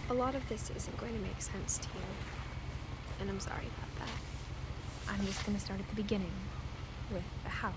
A lot of this isn't going to make sense to you, and I'm sorry about that. I'm just going to start at the beginning, with the house.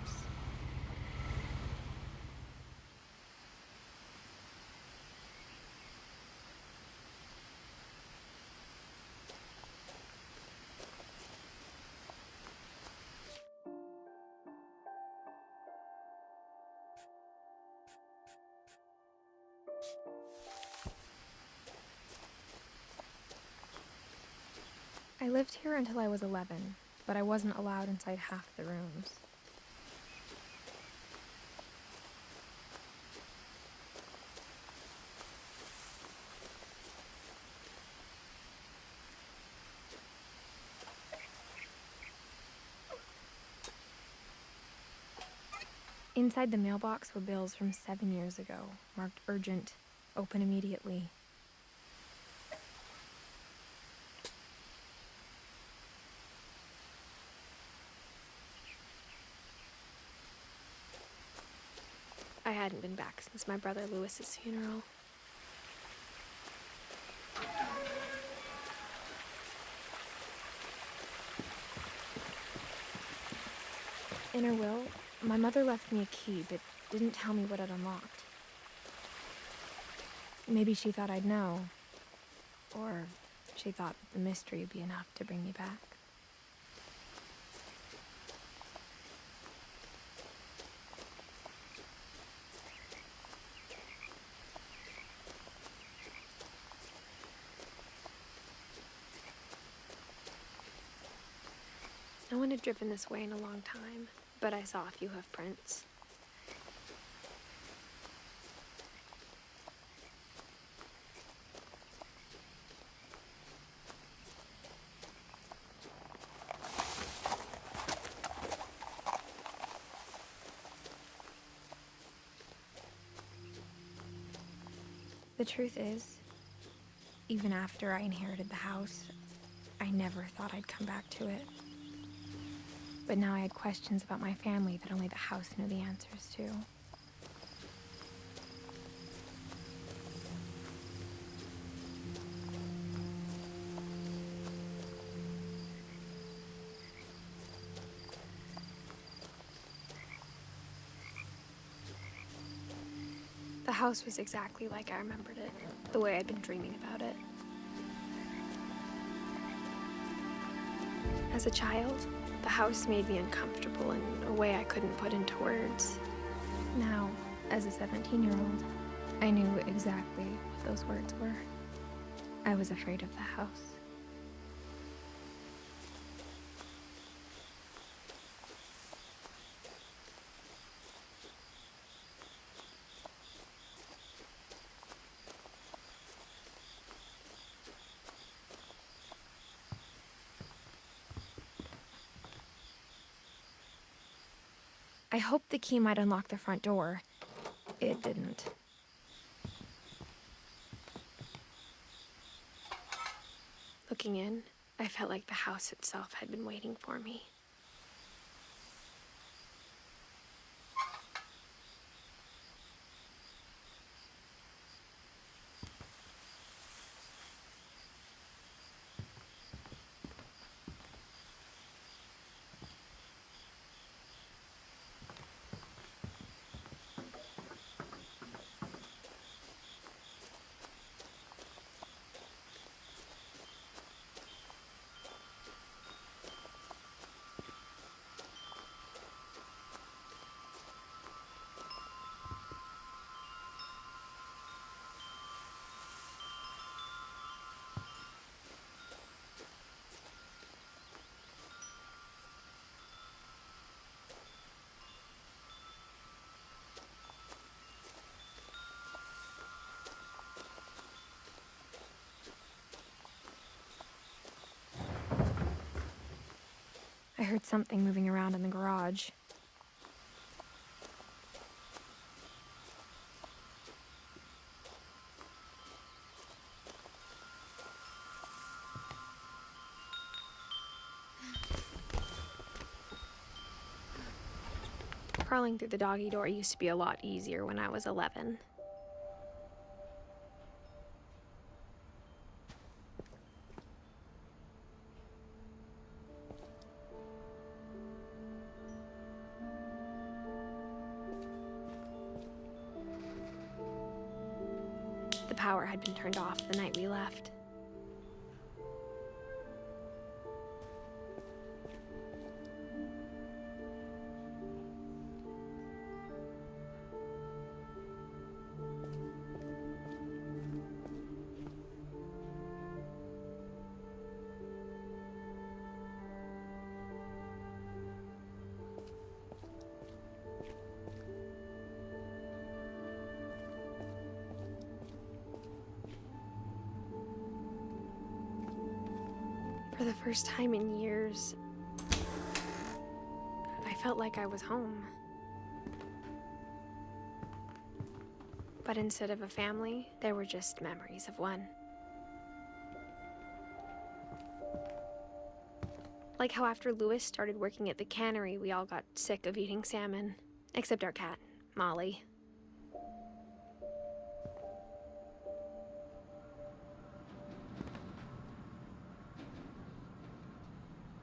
I lived here until I was 11, but I wasn't allowed inside half the rooms. Inside the mailbox were bills from 7 years ago, marked urgent, open immediately. I hadn't been back since my brother Lewis's funeral. In her will, my mother left me a key, but didn't tell me what it unlocked. Maybe she thought I'd know, or she thought that the mystery would be enough to bring me back. No one had driven this way in a long time, but I saw a few hoof prints. The truth is, even after I inherited the house, I never thought I'd come back to it. But now I had questions about my family that only the house knew the answers to. The house was exactly like I remembered it, the way I'd been dreaming about it. As a child, the house made me uncomfortable in a way I couldn't put into words. Now, as a 17-year-old, I knew exactly what those words were. I was afraid of the house. I hoped the key might unlock the front door. It didn't. Looking in, I felt like the house itself had been waiting for me. I heard something moving around in the garage. Crawling through the doggy door used to be a lot easier when I was 11. The power had been turned off the night we left. For the first time in years, I felt like I was home. But instead of a family, there were just memories of one. Like how after Lewis started working at the cannery, we all got sick of eating salmon. Except our cat, Molly.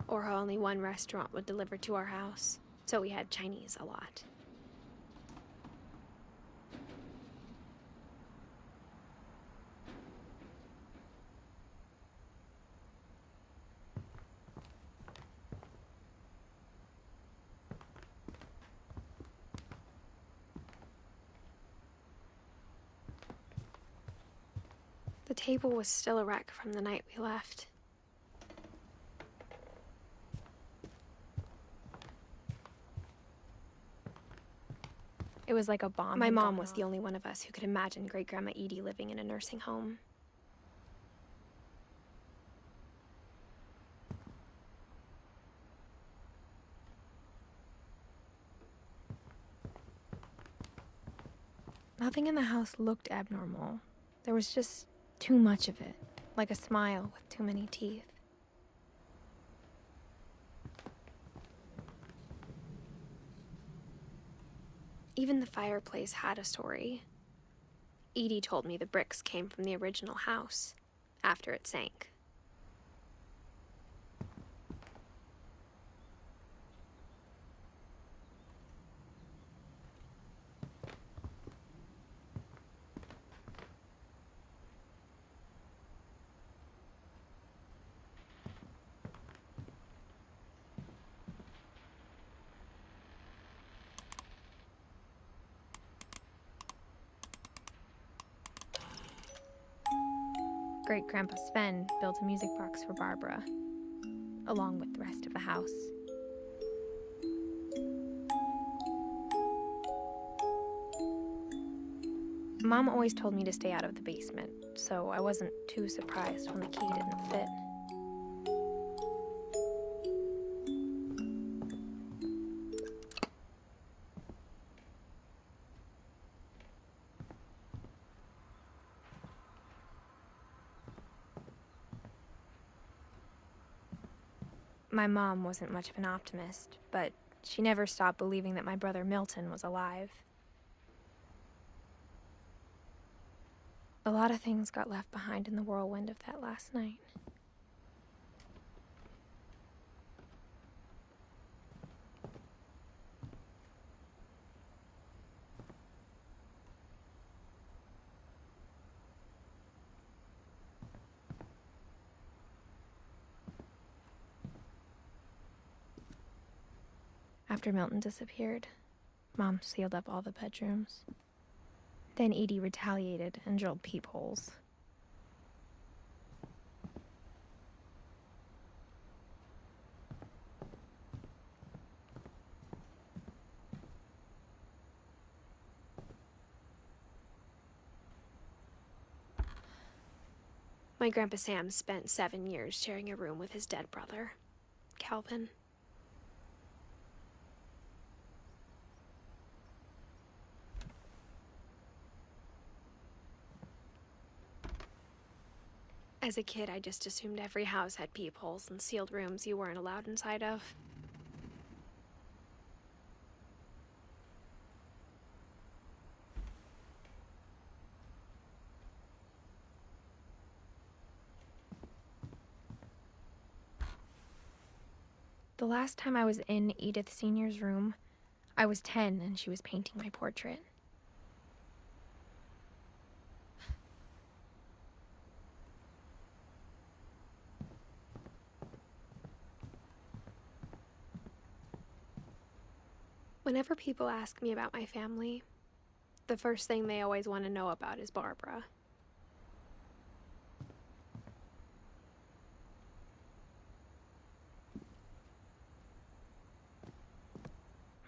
Or how only one restaurant would deliver to our house, so we had Chinese a lot. The table was still a wreck from the night we left. It was like a bomb. My mom was the only one of us who could imagine Great-Grandma Edie living in a nursing home. Nothing in the house looked abnormal. There was just too much of it, like a smile with too many teeth. Even the fireplace had a story. Edie told me the bricks came from the original house, after it sank. Great-Grandpa Sven built a music box for Barbara, along with the rest of the house. Mom always told me to stay out of the basement, so I wasn't too surprised when the key didn't fit. My mom wasn't much of an optimist, but she never stopped believing that my brother Milton was alive. A lot of things got left behind in the whirlwind of that last night. After Milton disappeared, Mom sealed up all the bedrooms. Then Edie retaliated and drilled peepholes. My Grandpa Sam spent 7 years sharing a room with his dead brother, Calvin. As a kid, I just assumed every house had peepholes and sealed rooms you weren't allowed inside of. The last time I was in Edith Sr.'s room, I was 10 and she was painting my portrait. Whenever people ask me about my family, the first thing they always want to know about is Barbara.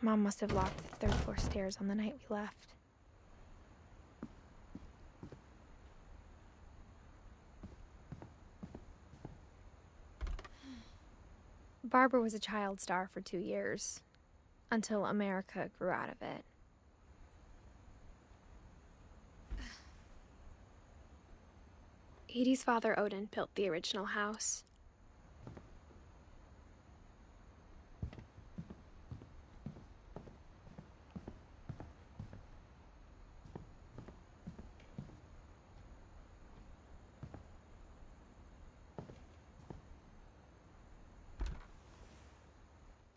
Mom must have locked the third floor stairs on the night we left. Barbara was a child star for 2 years, until America grew out of it. Edie's father, Odin, built the original house.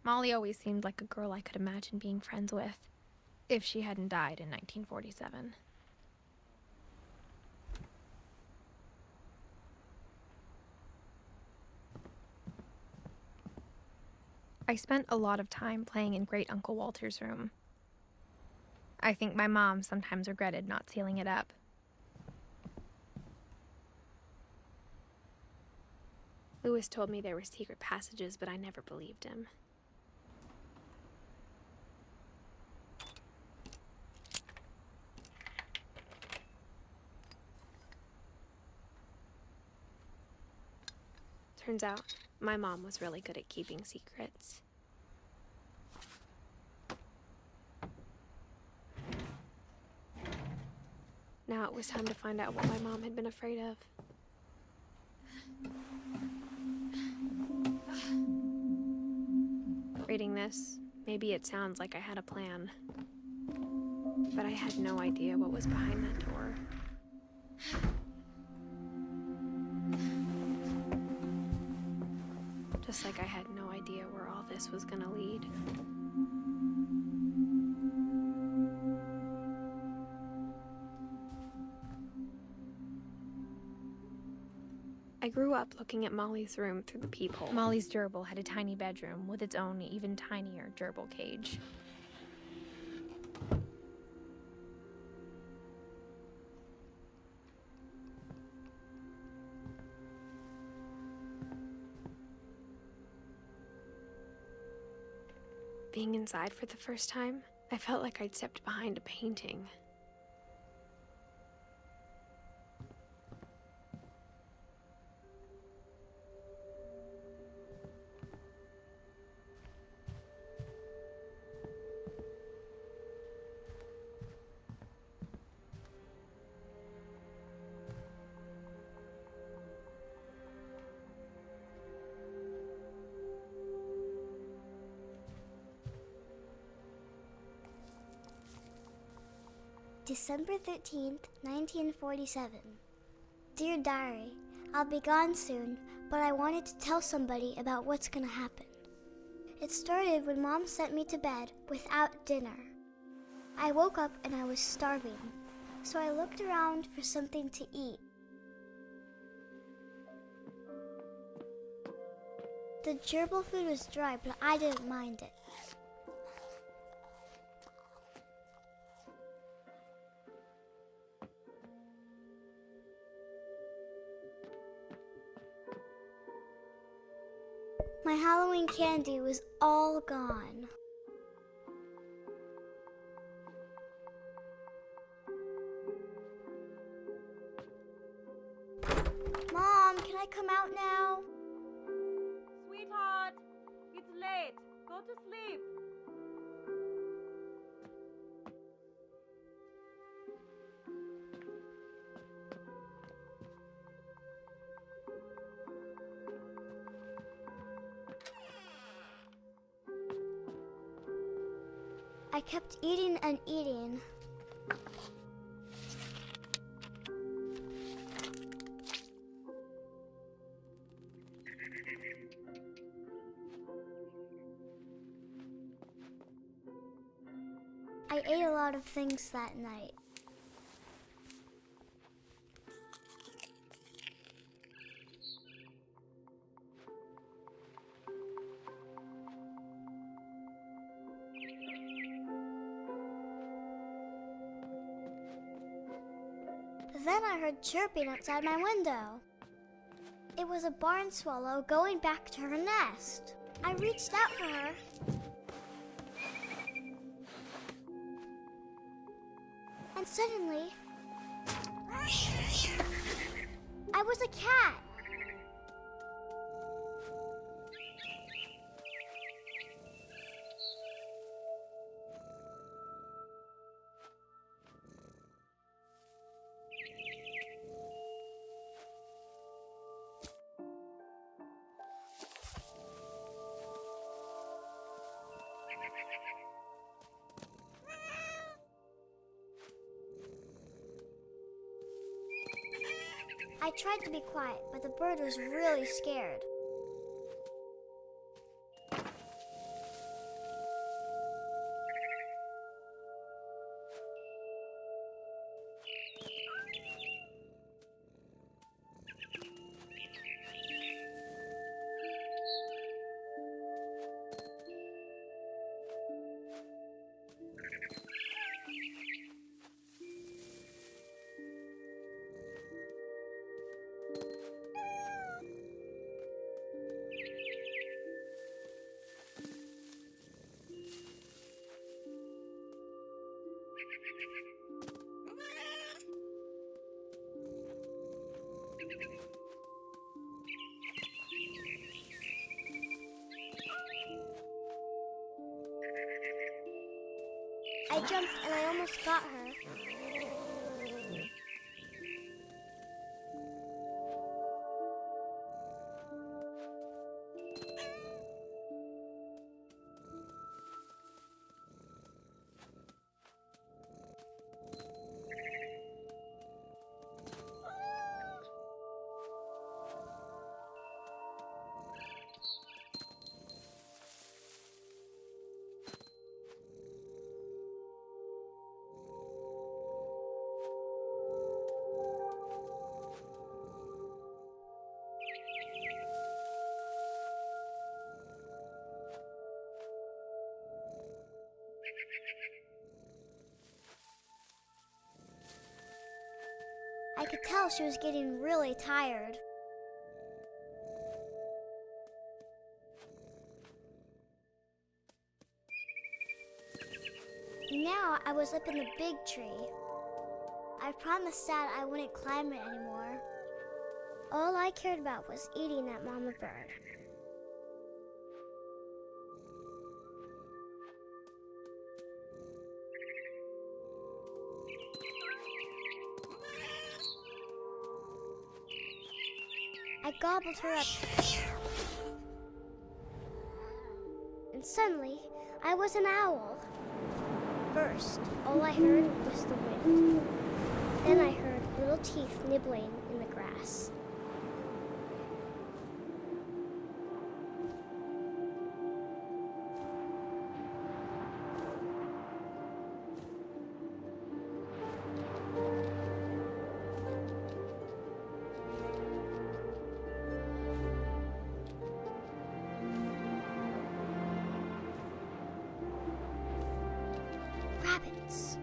Molly always seemed like a girl I could imagine being friends with, if she hadn't died in 1947. I spent a lot of time playing in Great Uncle Walter's room. I think my mom sometimes regretted not sealing it up. Lewis told me there were secret passages, but I never believed him. Turns out, my mom was really good at keeping secrets. Now it was time to find out what my mom had been afraid of. Reading this, maybe it sounds like I had a plan, but I had no idea what was behind that door. Just like I had no idea where all this was gonna lead. I grew up looking at Molly's room through the peephole. Molly's gerbil had a tiny bedroom with its own even tinier gerbil cage. Being inside for the first time, I felt like I'd stepped behind a painting. December 13th, 1947. Dear Diary, I'll be gone soon, but I wanted to tell somebody about what's gonna happen. It started when Mom sent me to bed without dinner. I woke up and I was starving, so I looked around for something to eat. The gerbil food was dry, but I didn't mind it. My Halloween candy was all gone. Mom, can I come out now? Sweetheart, it's late. Go to sleep. I kept eating and eating. I ate a lot of things that night. Then I heard chirping outside my window. It was a barn swallow going back to her nest. I reached out for her. And suddenly, I was a cat. I tried to be quiet, but the bird was really scared. I jumped and I almost got her. I could tell she was getting really tired. Now I was up in the big tree. I promised Dad I wouldn't climb it anymore. All I cared about was eating that mama bird. I gobbled her up. And suddenly, I was an owl. First, all I heard was the wind. Then I heard little teeth nibbling in the grass. Rabbits.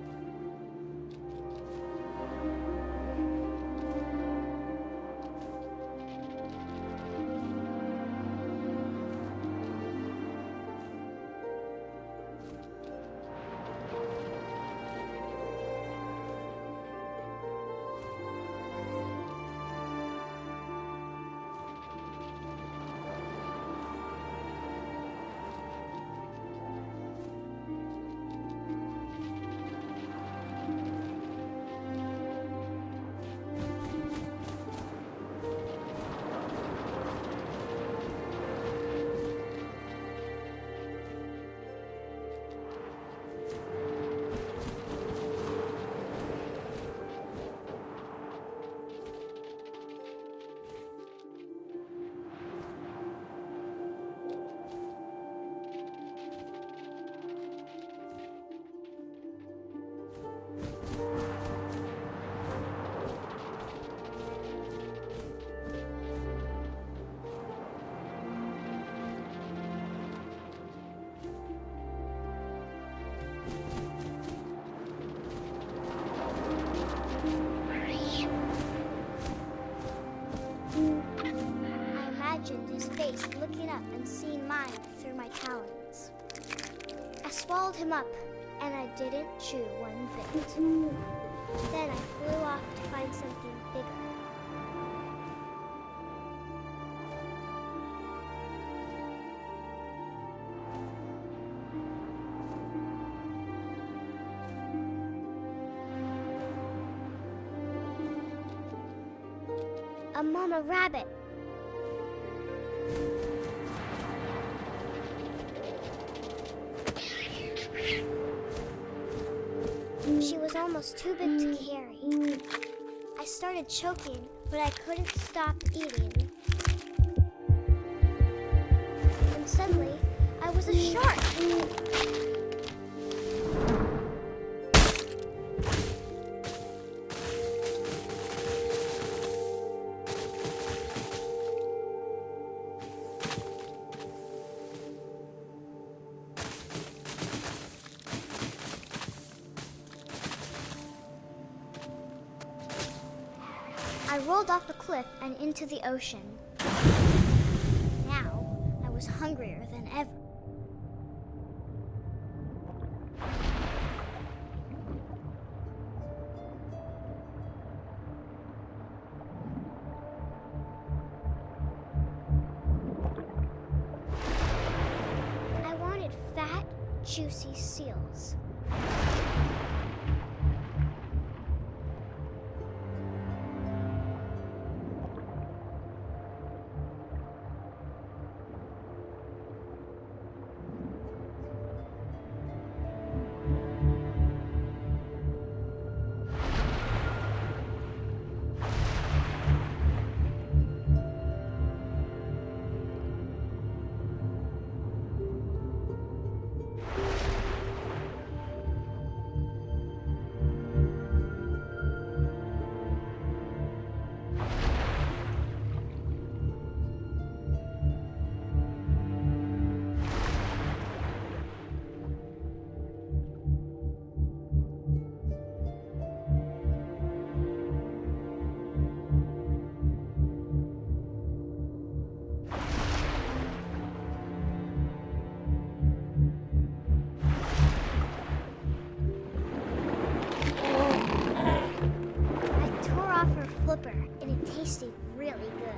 I imagined his face looking up and seeing mine through my talons. I swallowed him up, and I didn't chew one bit. Then I flew off to find something bigger. A mama rabbit. She was almost too big to carry. I started choking, but I couldn't stop eating. And suddenly, I was a shark. I rolled off the cliff and into the ocean. Now, I was hungrier than ever. I wanted fat, juicy seals. Flipper, and it tasted really good.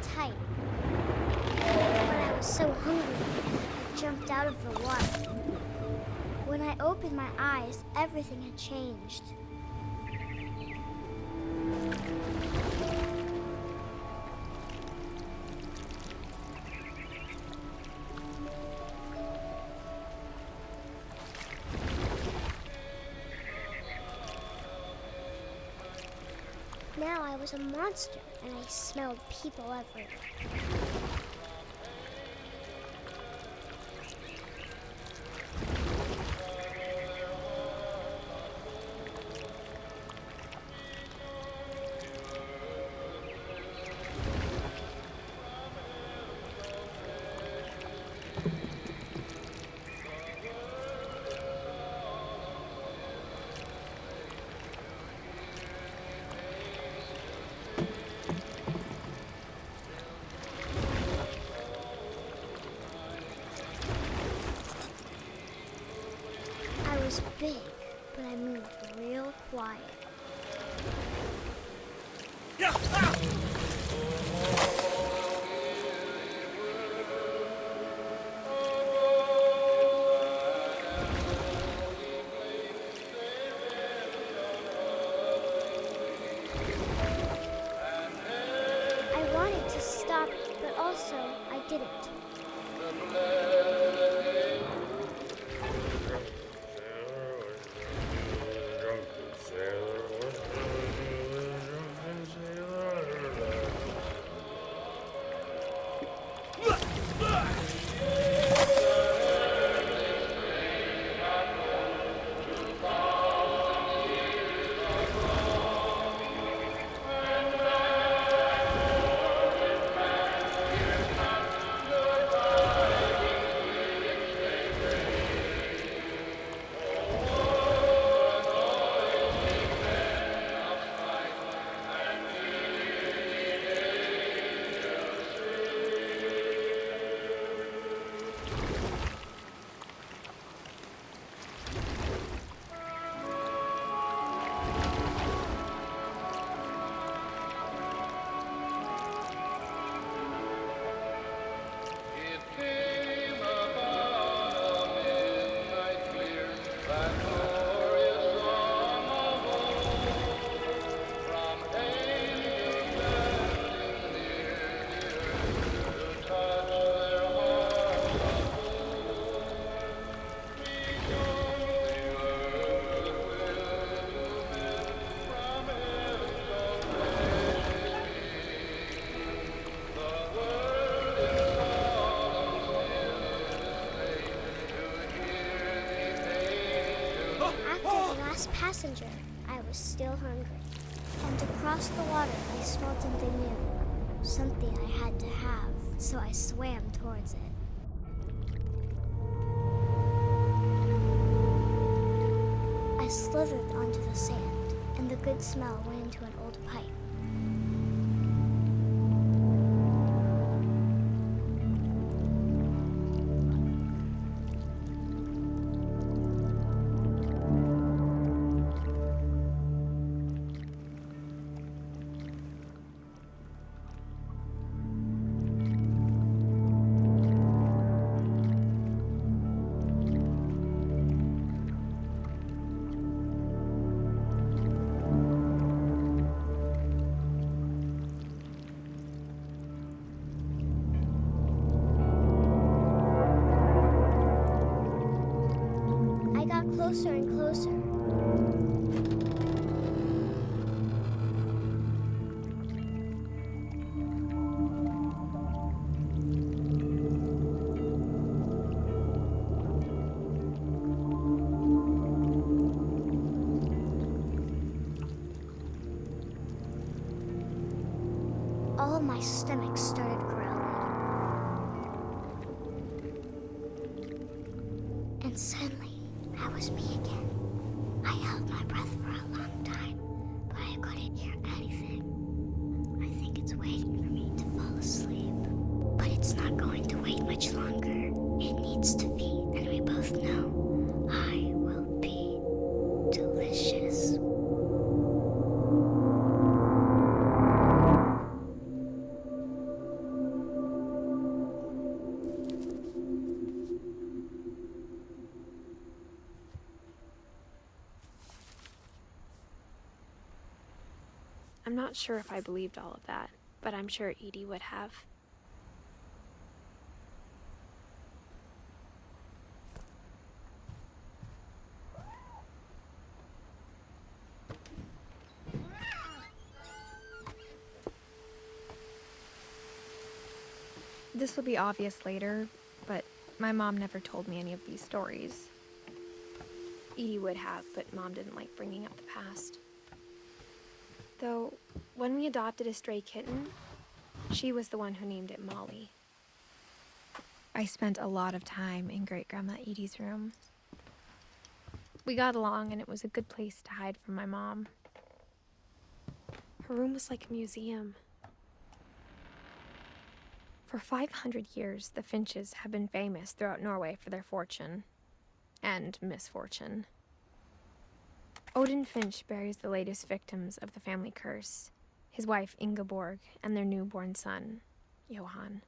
tight. When I was so hungry, I jumped out of the water. When I opened my eyes, everything had changed. Now I was a monster, and I smelled people everywhere. I was big, but I moved real quiet. I wanted to stop, but also I didn't. Passenger, I was still hungry. And across the water, I smelled something new. Something I had to have, so I swam towards it. I slithered onto the sand, and the good smell went into an old pipe. Closer and closer. All of my stomach started growling. And suddenly, I was me again. I held my breath for a long time, but I couldn't hear anything. I think it's waiting for me to fall asleep. But it's not going to wait much longer. It needs to feed, and we both know I will be delicious. not sure if I believed all of that, but I'm sure Edie would have. This will be obvious later, but my mom never told me any of these stories. Edie would have, but Mom didn't like bringing up the past. Though, when we adopted a stray kitten, she was the one who named it Molly. I spent a lot of time in Great-Grandma Edie's room. We got along, and it was a good place to hide from my mom. Her room was like a museum. For 500 years, the Finches have been famous throughout Norway for their fortune and misfortune. Odin Finch buries the latest victims of the family curse, his wife Ingeborg and their newborn son, Johan.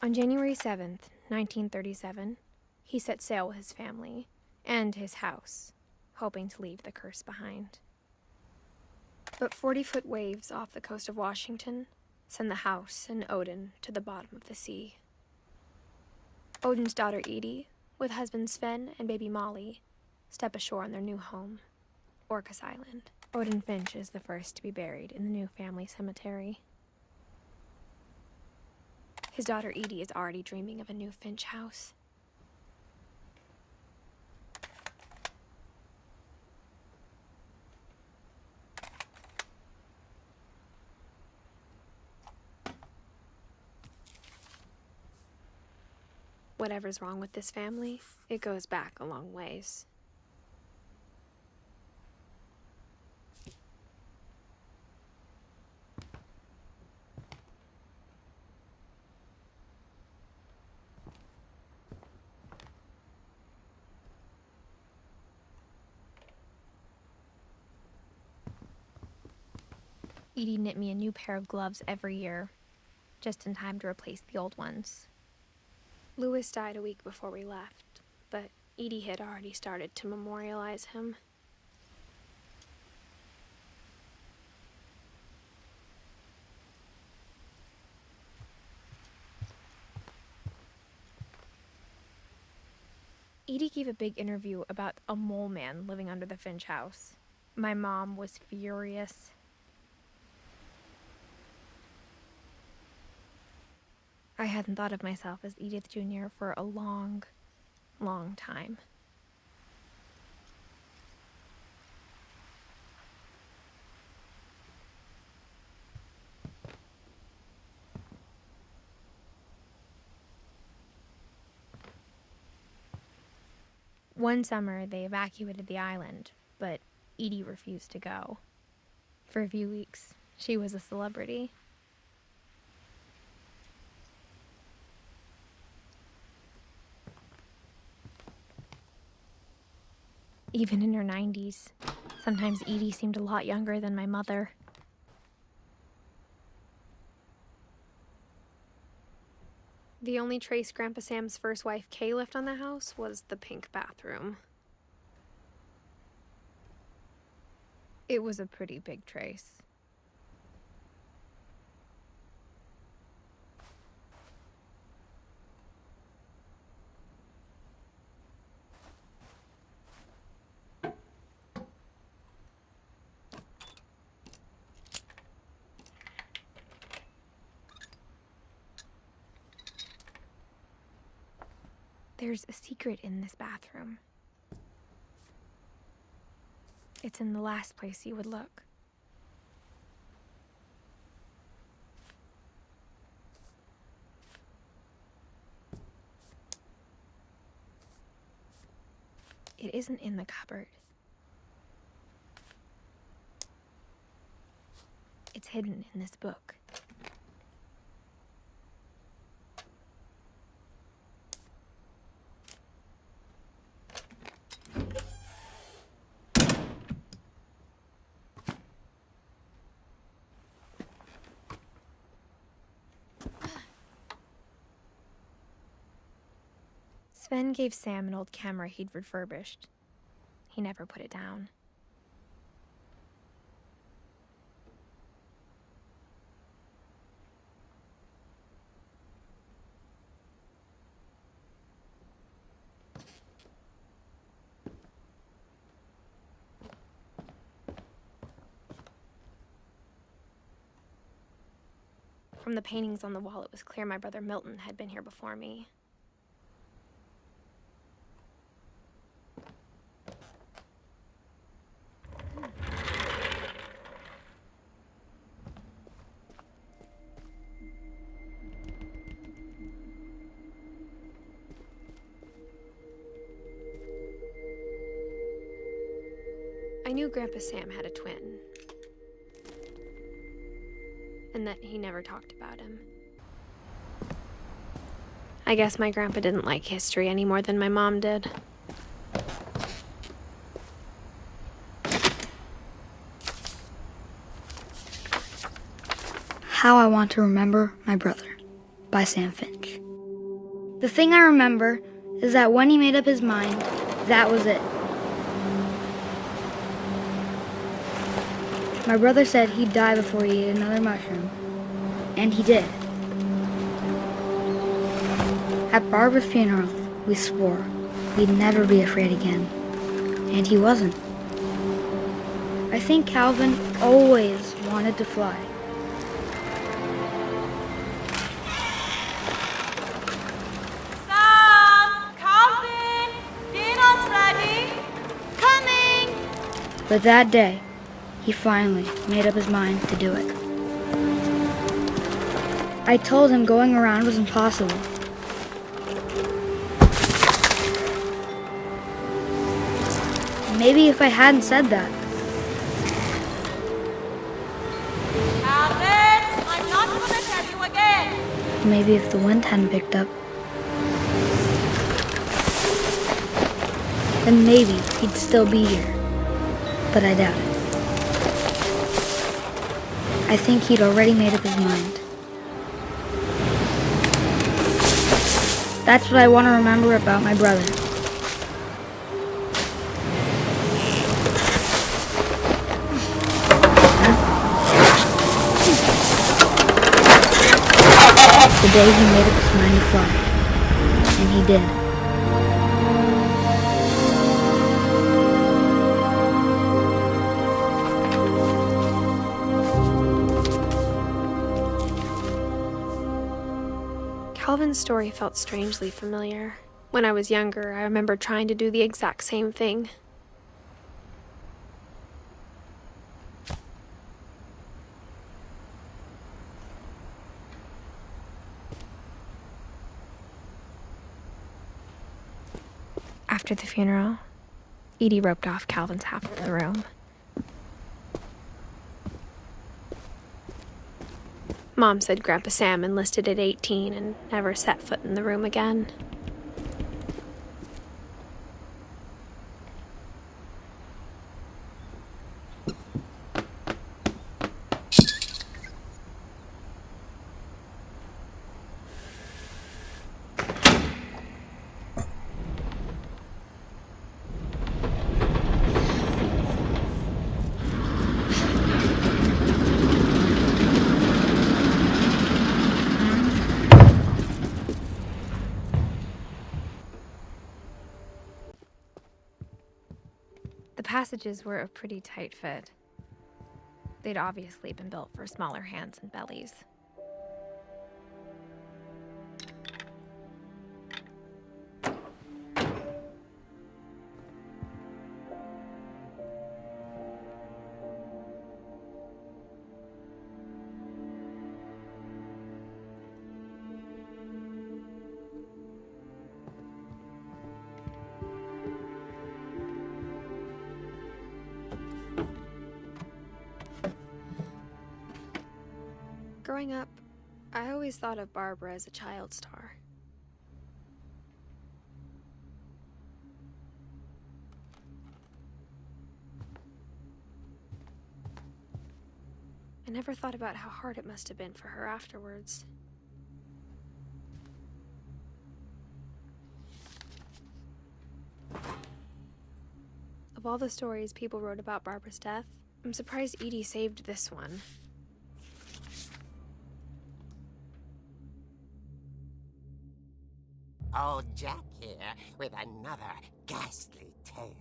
On January 7th, 1937, he set sail with his family and his house, hoping to leave the curse behind. But 40-foot waves off the coast of Washington send the house and Odin to the bottom of the sea. Odin's daughter Edie, with husband Sven and baby Molly, step ashore on their new home, Orcas Island. Odin Finch is the first to be buried in the new family cemetery. His daughter Edie is already dreaming of a new Finch house. Whatever's wrong with this family, it goes back a long ways. Edie knit me a new pair of gloves every year, just in time to replace the old ones. Louis died a week before we left, but Edie had already started to memorialize him. Edie gave a big interview about a mole man living under the Finch house. My mom was furious. I hadn't thought of myself as Edith Jr. for a long, long time. One summer, they evacuated the island, but Edie refused to go. For a few weeks, she was a celebrity. Even in her 90s, sometimes Edie seemed a lot younger than my mother. The only trace Grandpa Sam's first wife, Kay, left on the house was the pink bathroom. It was a pretty big trace. There's a secret in this bathroom. It's in the last place you would look. It isn't in the cupboard. It's hidden in this book. Sven gave Sam an old camera he'd refurbished. He never put it down. From the paintings on the wall, it was clear my brother Milton had been here before me. I knew Grandpa Sam had a twin, and that he never talked about him. I guess my grandpa didn't like history any more than my mom did. How I Want to Remember My Brother by Sam Finch. The thing I remember is that when he made up his mind, that was it. My brother said he'd die before he ate another mushroom, and he did. At Barbara's funeral, we swore we'd never be afraid again, and he wasn't. I think Calvin always wanted to fly. Sam! Calvin! Dinner's ready! Coming! But that day, he finally made up his mind to do it. I told him going around was impossible. Maybe if I hadn't said that, Calvin! I'm not gonna tell you again! maybe if the wind hadn't picked up, then maybe he'd still be here. But I doubt it. I think he'd already made up his mind. That's what I want to remember about my brother. The day he made up his mind to fly. And he did. Calvin's story felt strangely familiar. When I was younger, I remember trying to do the exact same thing. After the funeral, Edie roped off Calvin's half of the room. Mom said Grandpa Sam enlisted at 18 and never set foot in the room again. The passages were a pretty tight fit. They'd obviously been built for smaller hands and bellies. Growing up, I always thought of Barbara as a child star. I never thought about how hard it must have been for her afterwards. Of all the stories people wrote about Barbara's death, I'm surprised Edie saved this one. Old Jack here with another ghastly tale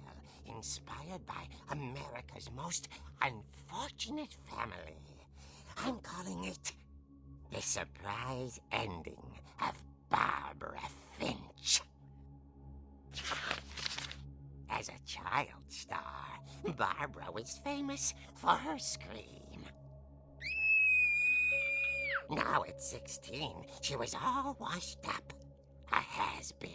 inspired by America's most unfortunate family. I'm calling it the surprise ending of Barbara Finch. As a child star, Barbara was famous for her scream. Now at 16, she was all washed up, a has-been.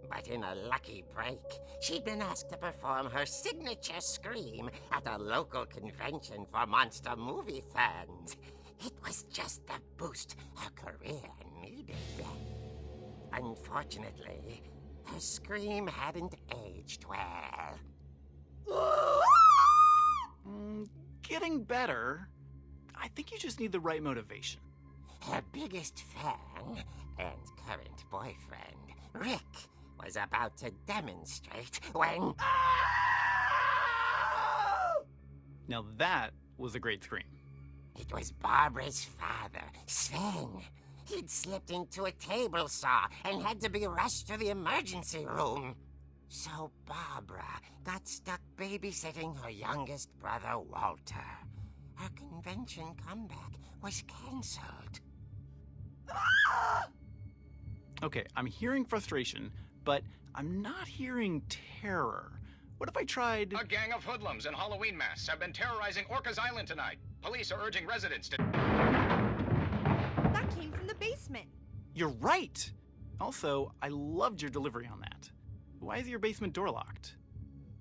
But in a lucky break, she'd been asked to perform her signature scream at a local convention for monster movie fans. It was just the boost her career needed. Unfortunately, her scream hadn't aged well. Getting better. I think you just need the right motivation. Her biggest fan and current boyfriend, Rick, was about to demonstrate when... Now that was a great scream. It was Barbara's father, Sven. He'd slipped into a table saw and had to be rushed to the emergency room. So Barbara got stuck babysitting her youngest brother, Walter. Her convention comeback was cancelled. Okay, I'm hearing frustration, but I'm not hearing terror. What if I tried... A gang of hoodlums in Halloween masks have been terrorizing Orcas Island tonight. Police are urging residents to... That came from the basement. You're right! Also, I loved your delivery on that. Why is your basement door locked?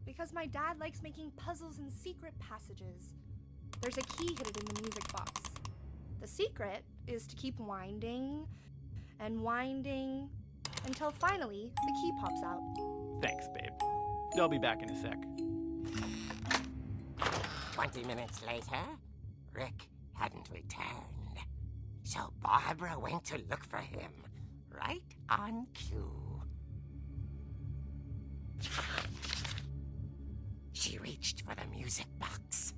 Because my dad likes making puzzles and secret passages. There's a key hidden in the music box. The secret is to keep winding and winding until finally the key pops out. Thanks, babe. I'll be back in a sec. 20 minutes later, Rick hadn't returned. So Barbara went to look for him, right on cue. She reached for the music box.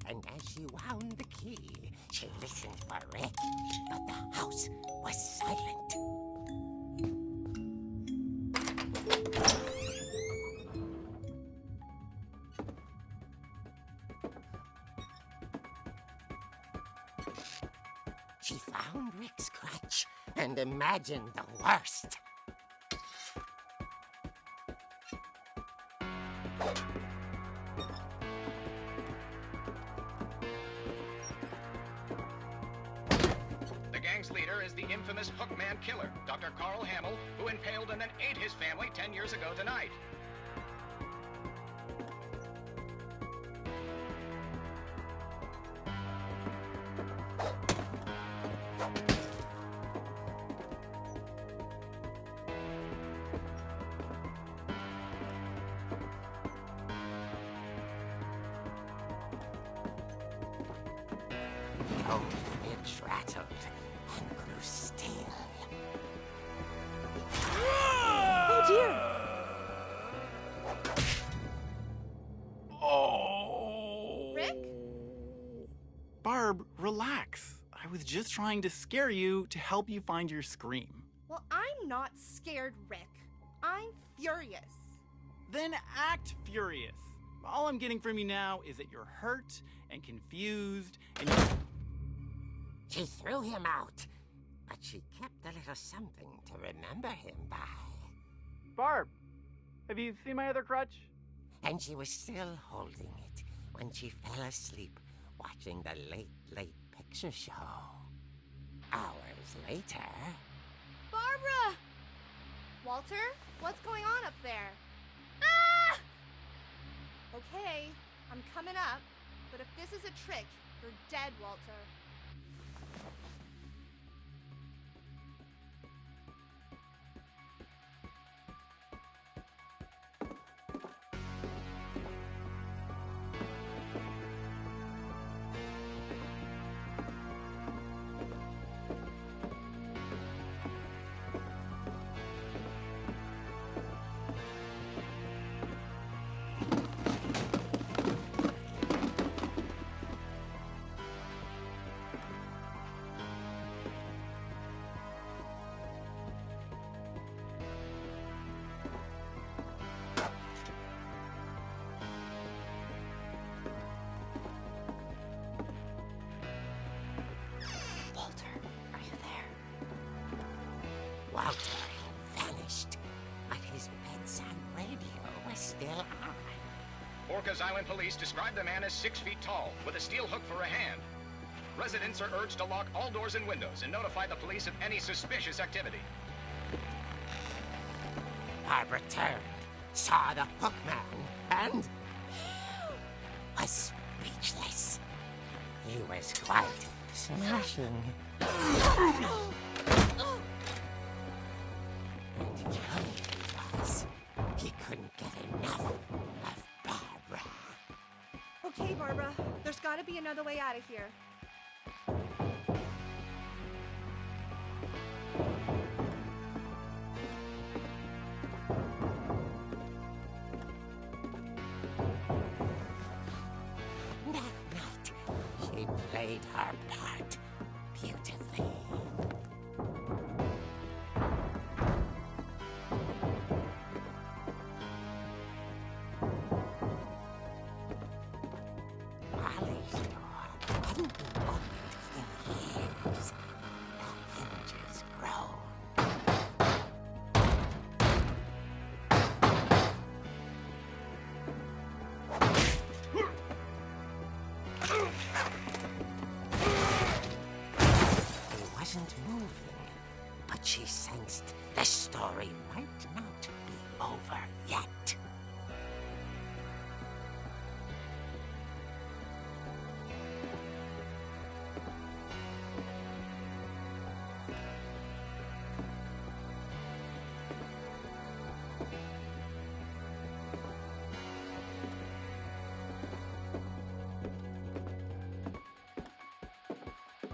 And as she wound the key, she listened for Rick, but the house was silent. She found Rick's crutch and imagined the worst. The gang's leader is the infamous Hookman killer, Dr. Carl Hamill, who impaled and then ate his family 10 years ago tonight. The old fridge rattled and grew still. Oh dear! Oh! Rick? Barb, relax. I was just trying to scare you to help you find your scream. Well, I'm not scared, Rick. I'm furious. Then act furious. All I'm getting from you now is that you're hurt and confused and She threw him out, but she kept a little something to remember him by. Barb, have you seen my other crutch? And she was still holding it when she fell asleep watching the late picture show. Hours later... Barbara! Walter, what's going on up there? Ah! Okay, I'm coming up, but if this is a trick, you're dead, Walter. still on. Orcas Island police describe the man as 6 feet tall, with a steel hook for a hand. Residents are urged to lock all doors and windows and notify the police of any suspicious activity. Barbara turned, saw the hook man, and was speechless. He was quite smashing. And he was. He couldn't get enough of Barbara. Okay, Barbara, there's gotta be another way out of here. That night, she played her part beautifully. Molly's door hadn't been opened in years. The hinges groaned. He wasn't moving, but she sensed the story might not be over yet.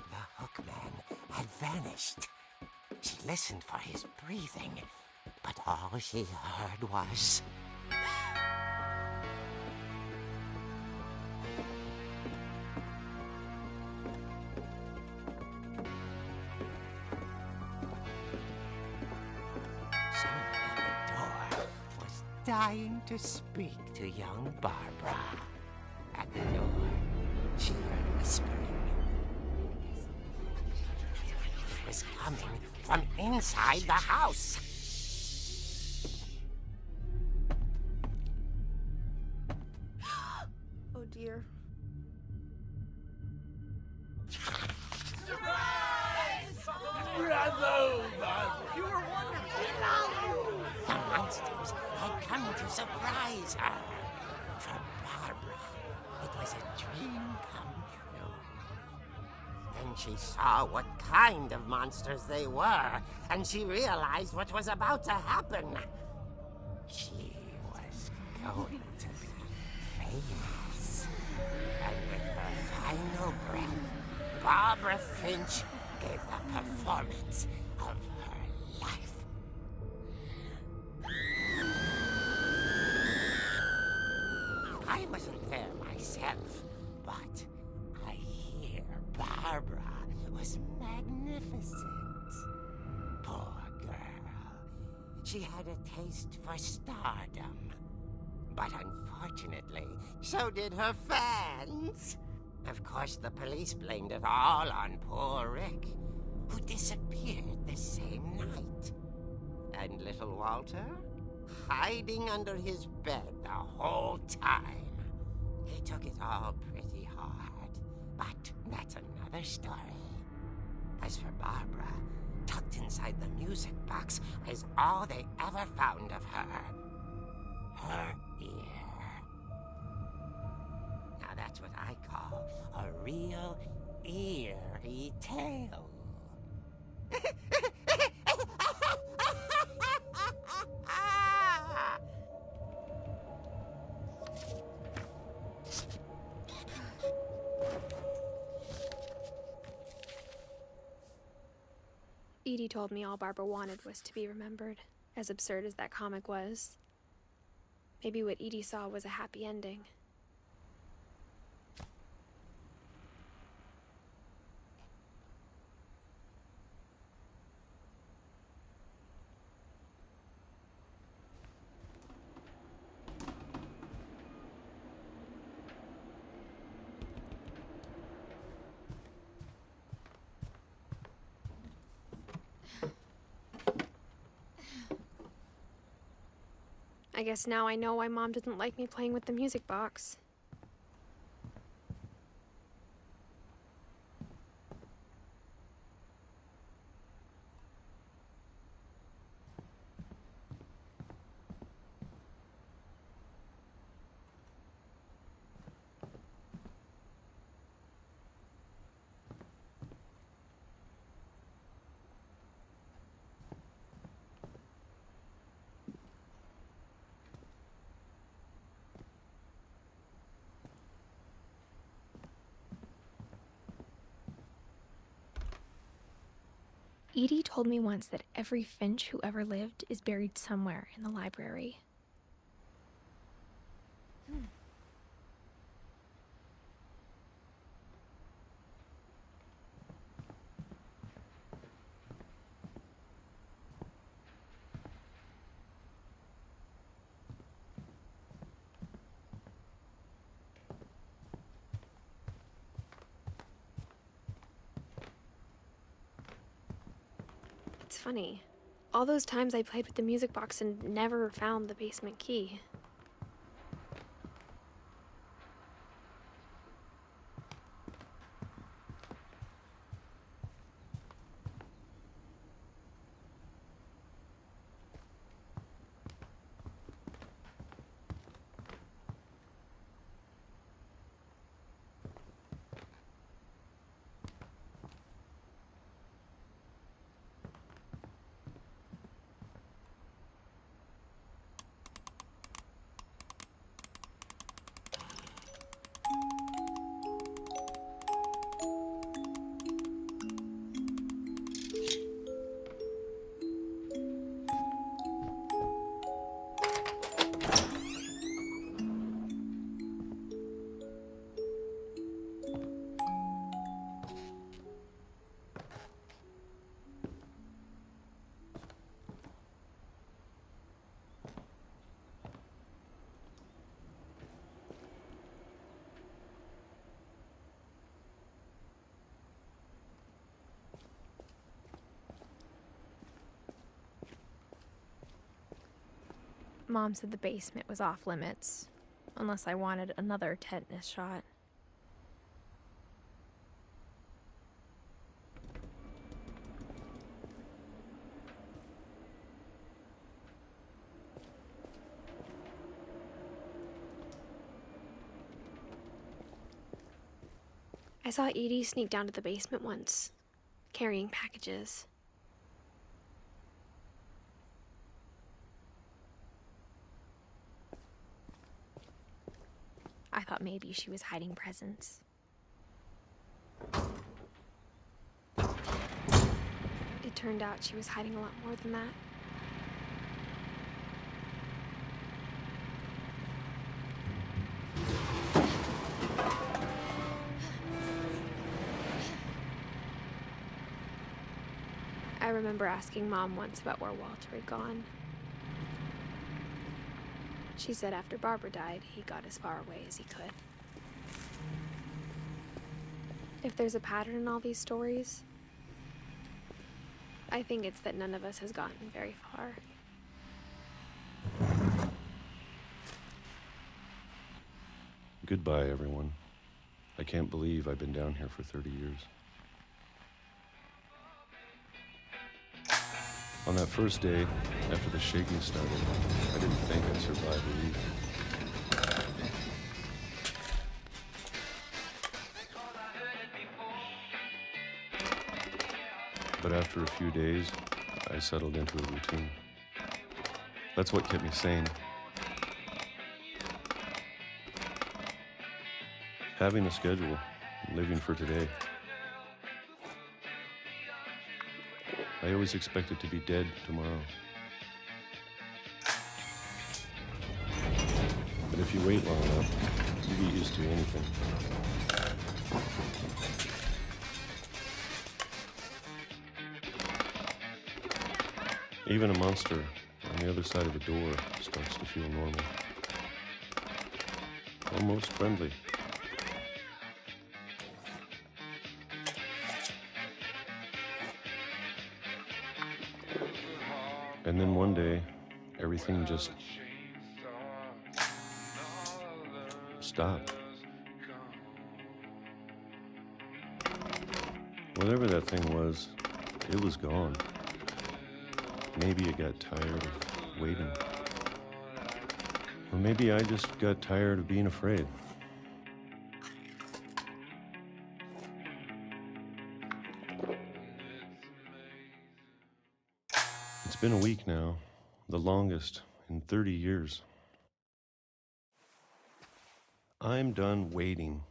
The hookman had vanished. She listened for his breathing, but all she heard was... Someone at the door was dying to speak to young Barbara. At the door, she heard whispering. It was coming from inside the house. Oh dear. The monsters had come to surprise her. For Barbara, it was a dream come true. Then she saw what kind of monsters they were, and she realized what was about to happen. She was going to be famous. And with her final breath, Barbara Finch gave the performance of her life. I wasn't there myself, but I hear Barbara was magnificent. Poor girl. She had a taste for stardom. But unfortunately, so did her fans. Of course, the police blamed it all on poor Rick, who disappeared the same night. And little Walter? Hiding under his bed the whole time. He took it all pretty hard, but that's another story. As for Barbara, tucked inside the music box is all they ever found of her. Her ear. Now that's what I call a real eerie tale. Edie told me all Barbara wanted was to be remembered, as absurd as that comic was. Maybe what Edie saw was a happy ending. I I guess now I know why Mom didn't like me playing with the music box. Edie told me once that every Finch who ever lived is buried somewhere in the library. It's funny. All those times I played with the music box and never found the basement key. Mom said the basement was off limits, unless I wanted another tetanus shot. I saw Edie sneak down to the basement once, carrying packages. I thought maybe she was hiding presents. It turned out she was hiding a lot more than that. I remember asking Mom once about where Walter had gone. She said after Barbara died, he got as far away as he could. If there's a pattern in all these stories, I think it's that none of us has gotten very far. Goodbye, everyone. I can't believe I've been down here for 30 years. On that first day, after the shaking started, I didn't think I'd survive a week. But after a few days, I settled into a routine. That's what kept me sane. Having a schedule, living for today. I always expected to be dead tomorrow. But if you wait long enough, you get used to anything. Even a monster on the other side of the door starts to feel normal. Almost friendly. And then one day, everything just stop. Whatever that thing was, it was gone. Maybe it got tired of waiting. Or maybe I just got tired of being afraid. It's been a week now, the longest in 30 years. I'm done waiting.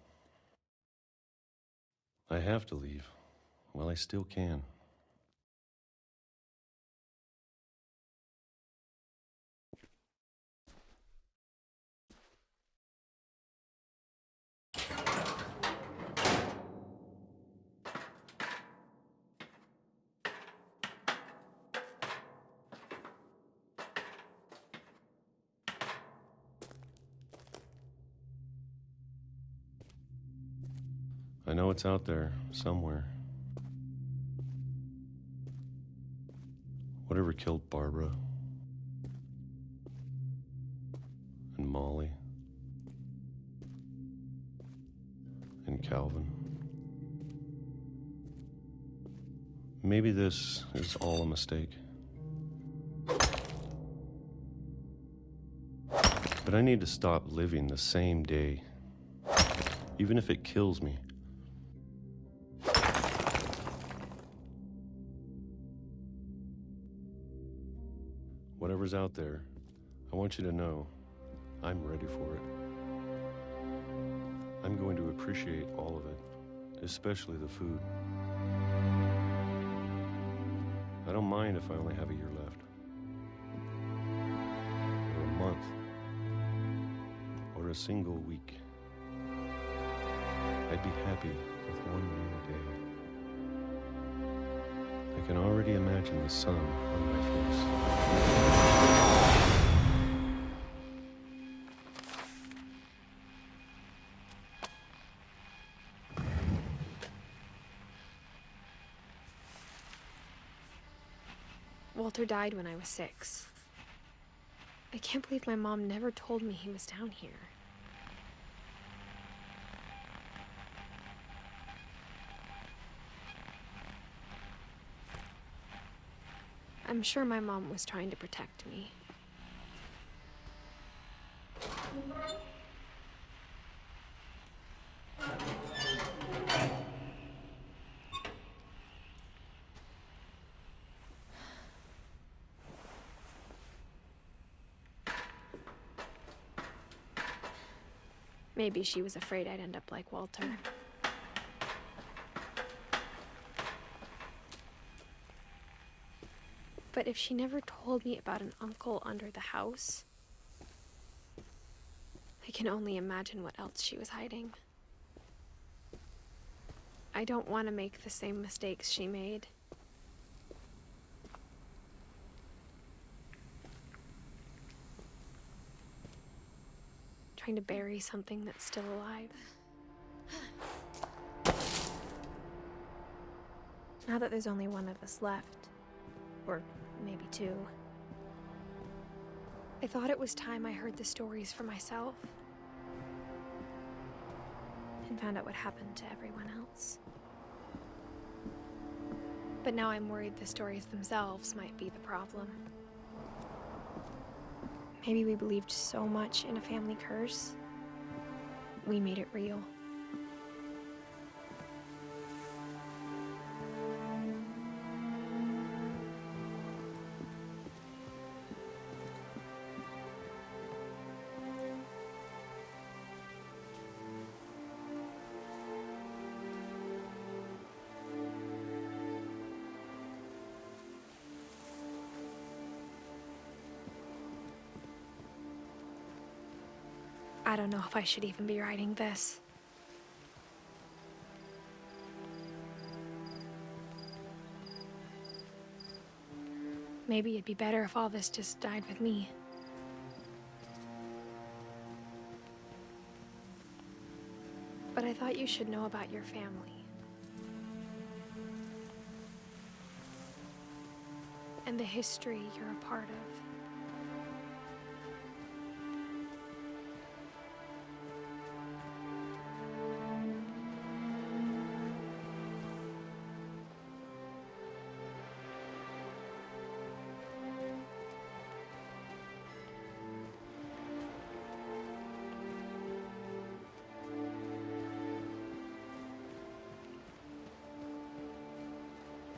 I have to leave. Well, I still can. I know it's out there, somewhere. Whatever killed Barbara and Molly and Calvin. Maybe this is all a mistake. But I need to stop living the same day, even if it kills me. Whatever's out there, I want you to know I'm ready for it. I'm going to appreciate all of it, especially the food. I don't mind if I only have a year left, or a month, or a single week. I'd be happy with one new day. I can already imagine the sun on my face. Walter died when I was 6. I can't believe my mom never told me he was down here. I'm sure my mom was trying to protect me. Maybe she was afraid I'd end up like Walter. But if she never told me about an uncle under the house, I can only imagine what else she was hiding. I don't want to make the same mistakes she made. Trying to bury something that's still alive. Now that there's only one of us left, or maybe 2, I thought it was time I heard the stories for myself and found out what happened to everyone else. But now I'm worried the stories themselves might be the problem. Maybe we believed so much in a family curse, we made it real. I don't know if I should even be writing this. Maybe it'd be better if all this just died with me. But I thought you should know about your family. And the history you're a part of.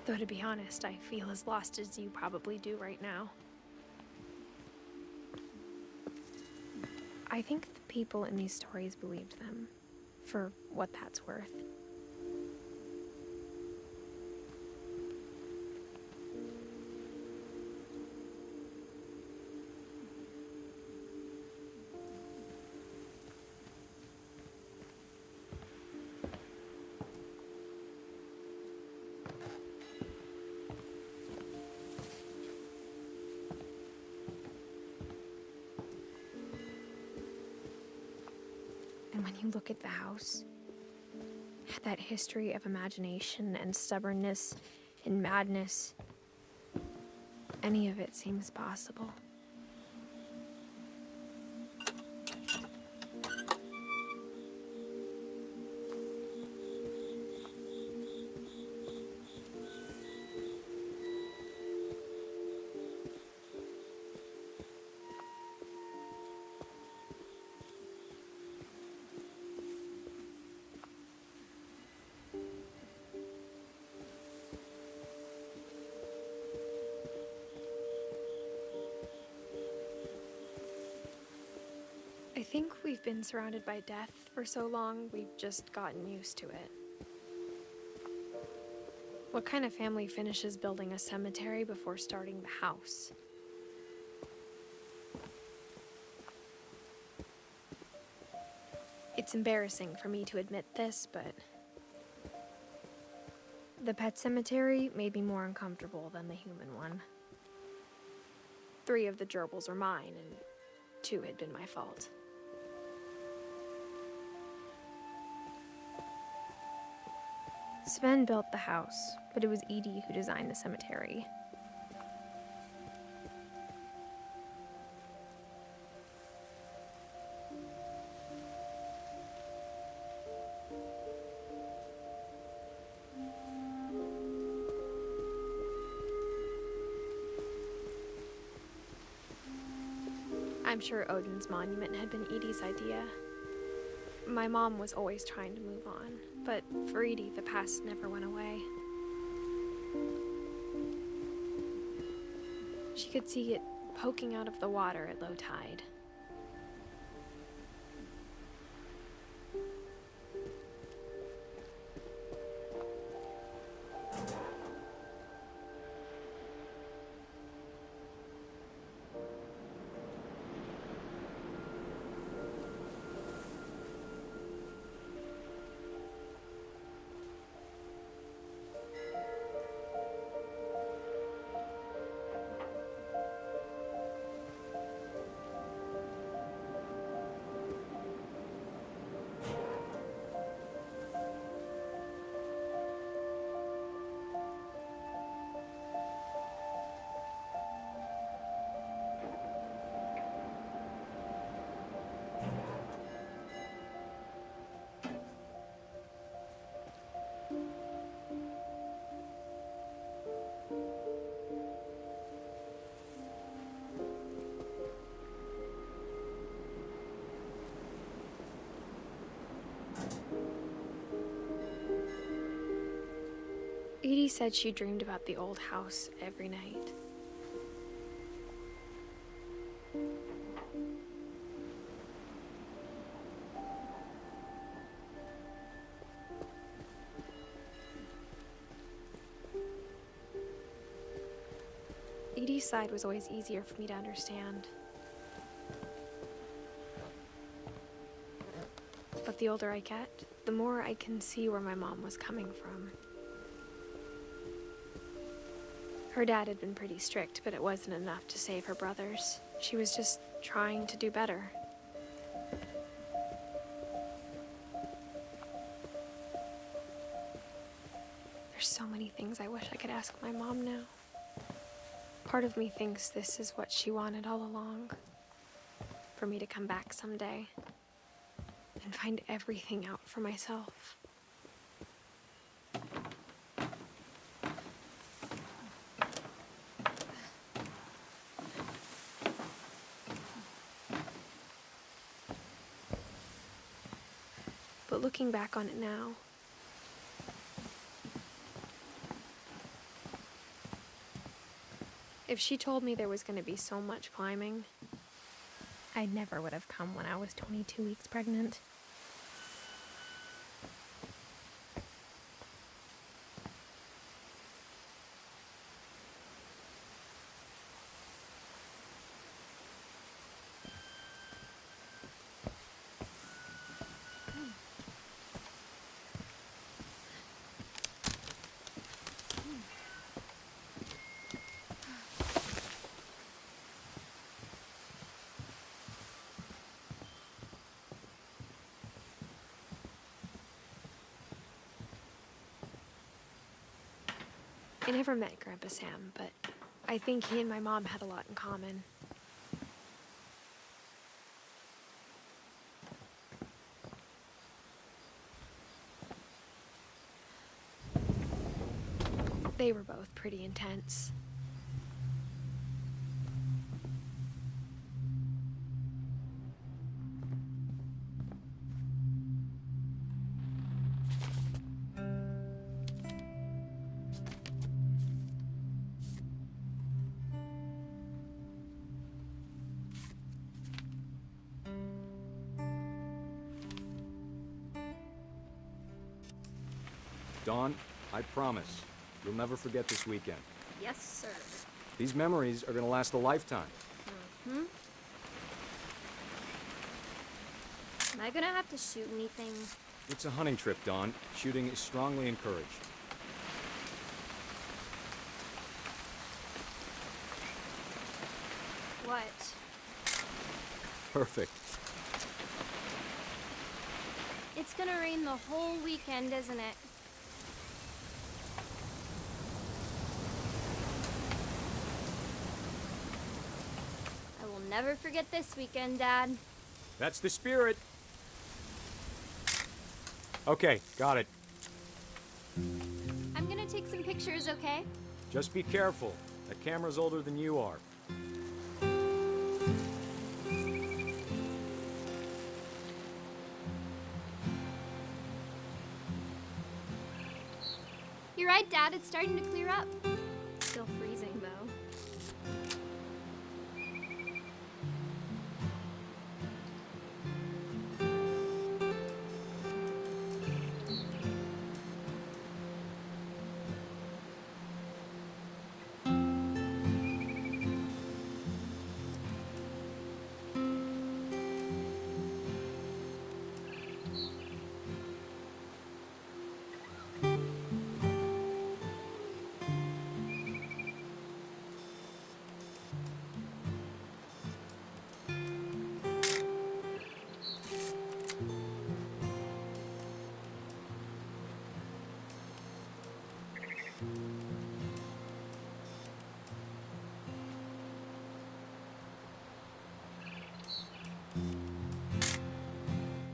Though to be honest, I feel as lost as you probably do right now. I think the people in these stories believed them, for what that's worth. And when you look at the house, that history of imagination and stubbornness and madness, any of it seems possible. I think we've been surrounded by death for so long, we've just gotten used to it. What kind of family finishes building a cemetery before starting the house? It's embarrassing for me to admit this, but the pet cemetery made me more uncomfortable than the human one. 3 of the gerbils were mine, and 2 had been my fault. Sven built the house, but it was Edie who designed the cemetery. I'm sure Odin's monument had been Edie's idea. My mom was always trying to move on, but for Edie, the past never went away. She could see it poking out of the water at low tide. Edie said she dreamed about the old house every night. Edie's side was always easier for me to understand. But the older I get, the more I can see where my mom was coming from. Her dad had been pretty strict, but it wasn't enough to save her brothers. She was just trying to do better. There's so many things I wish I could ask my mom now. Part of me thinks this is what she wanted all along. For me to come back someday and find everything out for myself. But looking back on it now, If she told me there was going to be so much climbing, I never would have come when I was 22 weeks pregnant. I never met Grandpa Sam, but I think he and my mom had a lot in common. They were both pretty intense. Dawn, I promise, you'll never forget this weekend. Yes, sir. These memories are gonna last a lifetime. Mm-hmm. Am I gonna have to shoot anything? It's a hunting trip, Dawn. Shooting is strongly encouraged. What? Perfect. It's gonna rain the whole weekend, isn't it? I will never forget this weekend, Dad. That's the spirit. Okay, got it. I'm gonna take some pictures, okay? Just be careful. That camera's older than you are. You're right, Dad. It's starting to clear up. Still freezing, though.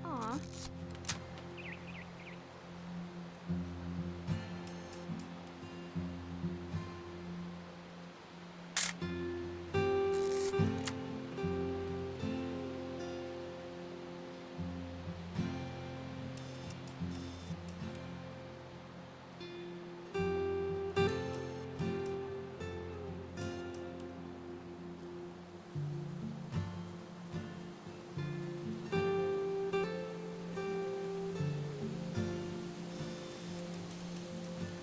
Aw.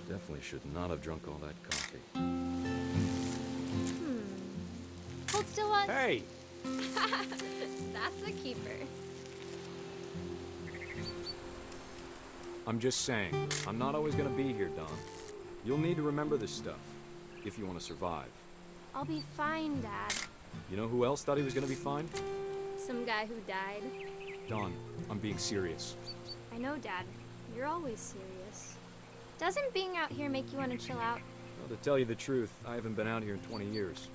Definitely should not have drunk all that coffee. Hold still on. Hey! That's a keeper. I'm just saying, I'm not always gonna be here, Dawn. You'll need to remember this stuff, if you want to survive. I'll be fine, Dad. You know who else thought he was gonna be fine? Some guy who died. Dawn, I'm being serious. I know, Dad. You're always serious. Doesn't being out here make you want to chill out? Well, to tell you the truth, I haven't been out here in 20 years.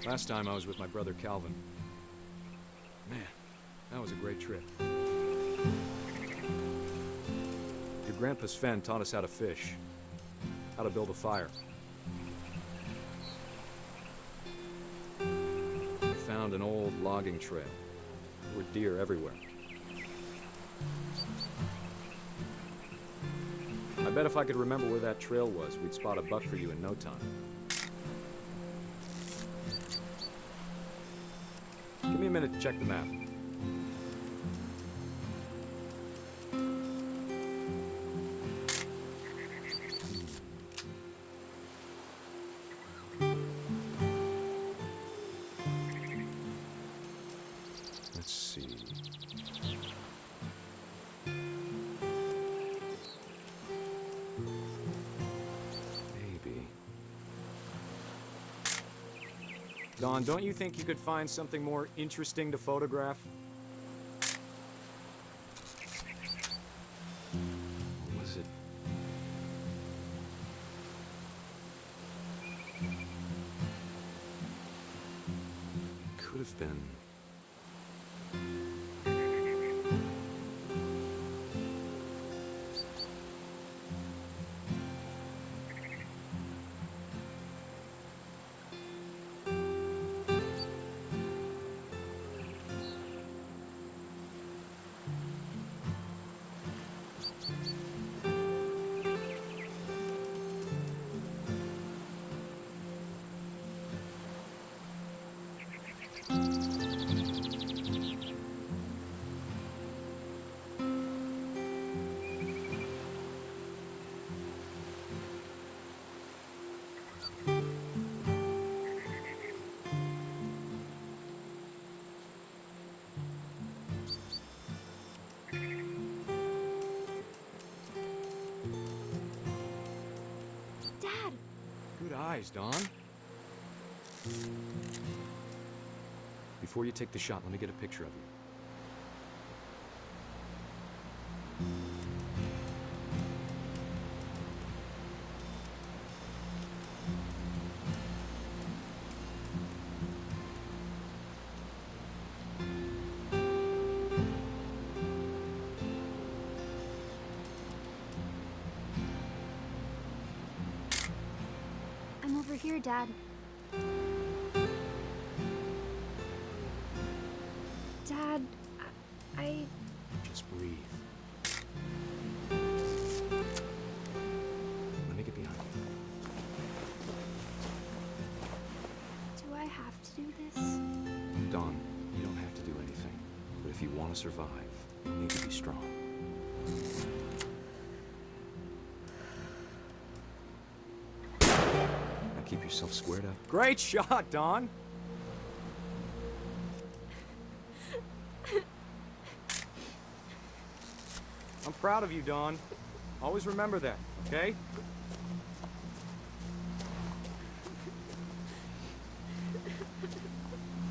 Last time I was with my brother Calvin. Man, that was a great trip. Your grandpa Sven taught us how to fish, how to build a fire. We found an old logging trail. There were deer everywhere. I bet if I could remember where that trail was, we'd spot a buck for you in no time. Give me a minute to check the map. Let's see. Maybe. Dawn, don't you think you could find something more interesting to photograph? Or was it? Could have been. Dad! Good eyes, Dawn. Before you take the shot, let me get a picture of you. I'm over here, Dad. Dad, I... Just breathe. Let me get behind you. Do I have to do this? Dawn, you don't have to do anything. But if you want to survive, you need to be strong. Now keep yourself squared up. Great shot, Dawn! I'm proud of you, Dawn. Always remember that, okay?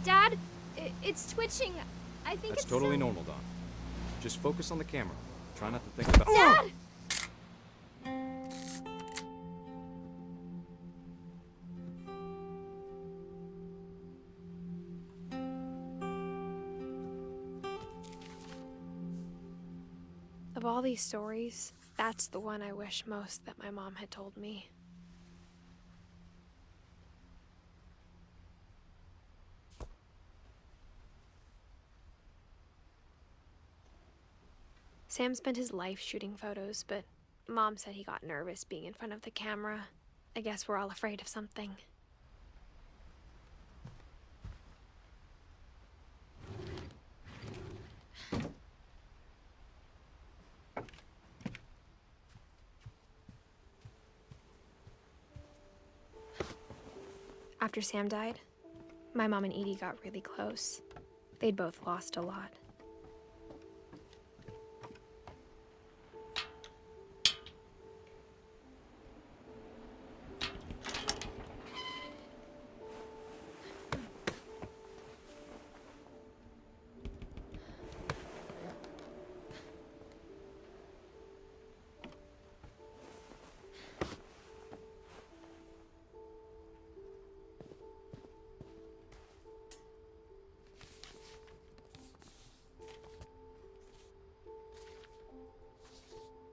Dad, it's twitching. I think That's it's totally so... normal, Dawn. Just focus on the camera. Try not to think about... Dad! Of all these stories, that's the one I wish most that my mom had told me. Sam spent his life shooting photos, but Mom said he got nervous being in front of the camera. I guess we're all afraid of something. After Sam died, my mom and Edie got really close. They'd both lost a lot.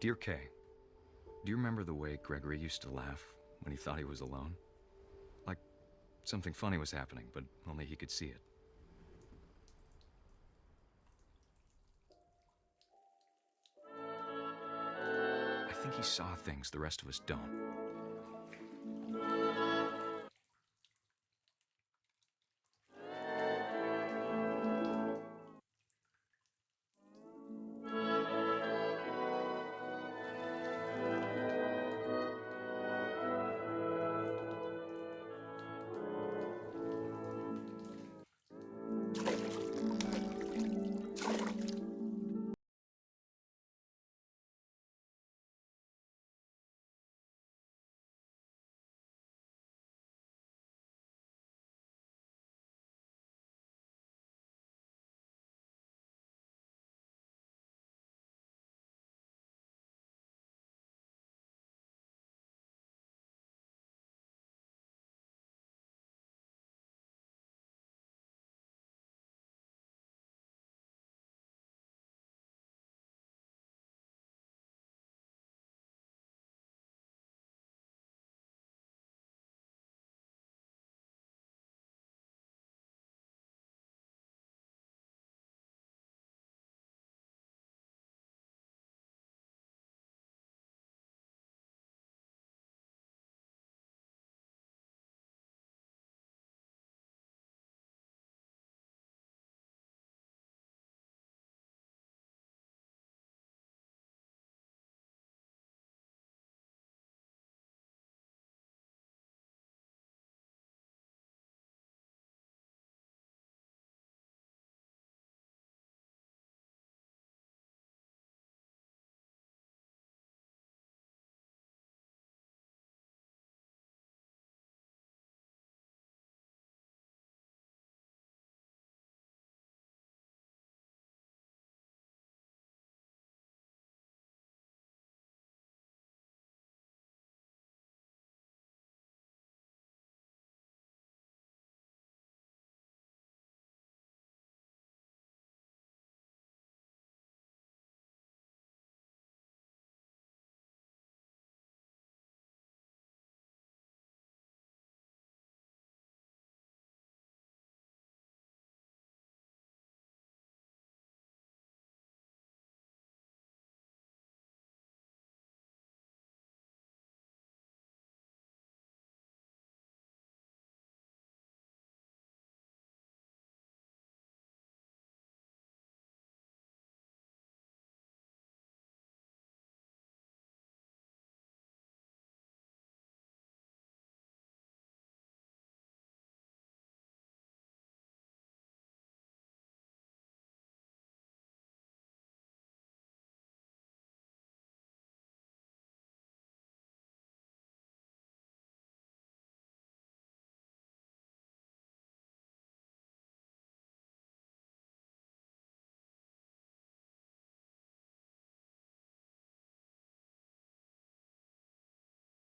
Dear Kay, do you remember the way Gregory used to laugh when he thought he was alone? Like something funny was happening, but only he could see it. think he saw things the rest of us don't.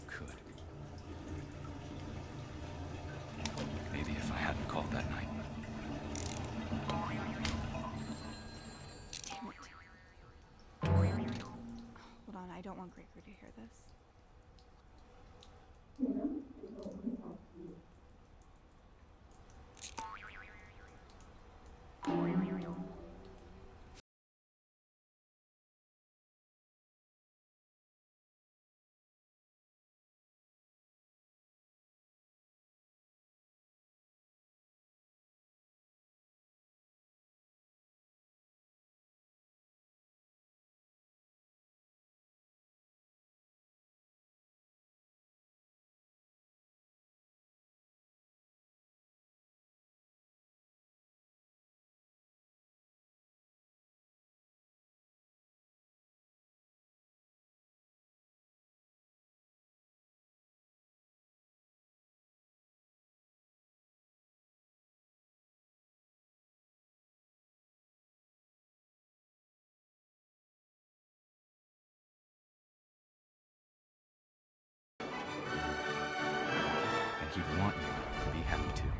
Could. Maybe if I hadn't called that night. Damn it. Hold on, I don't want Gregory to hear this. And he'd want you to be happy too.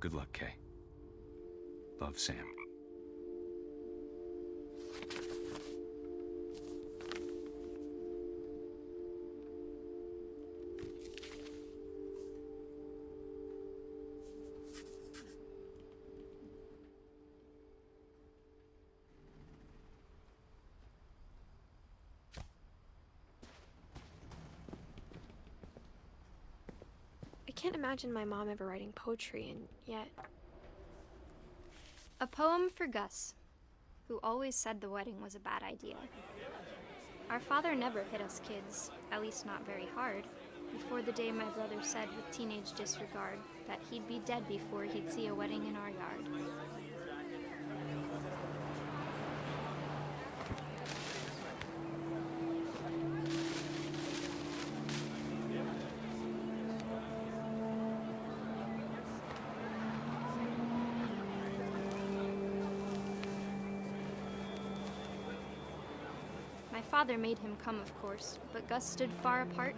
Good luck, Kay. Love, Sam. can't imagine my mom ever writing poetry, and yet... A poem for Gus, who always said the wedding was a bad idea. Our father never hit us kids, at least not very hard, before the day my brother said with teenage disregard that he'd be dead before he'd see a wedding in our yard. My father made him come, of course, but Gus stood far apart,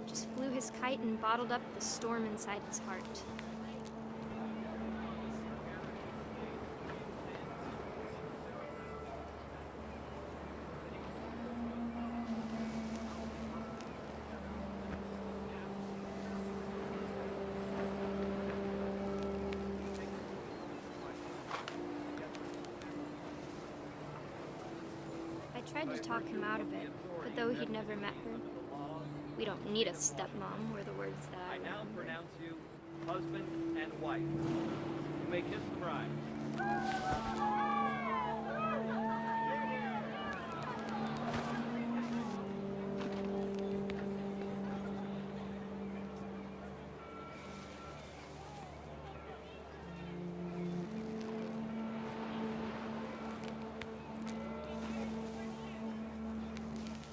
just flew his kite and bottled up the storm inside his heart. I tried to talk him out of it, but though he'd never met her, "We don't need a stepmom," were the words that I now pronounce you husband and wife. You may kiss the bride.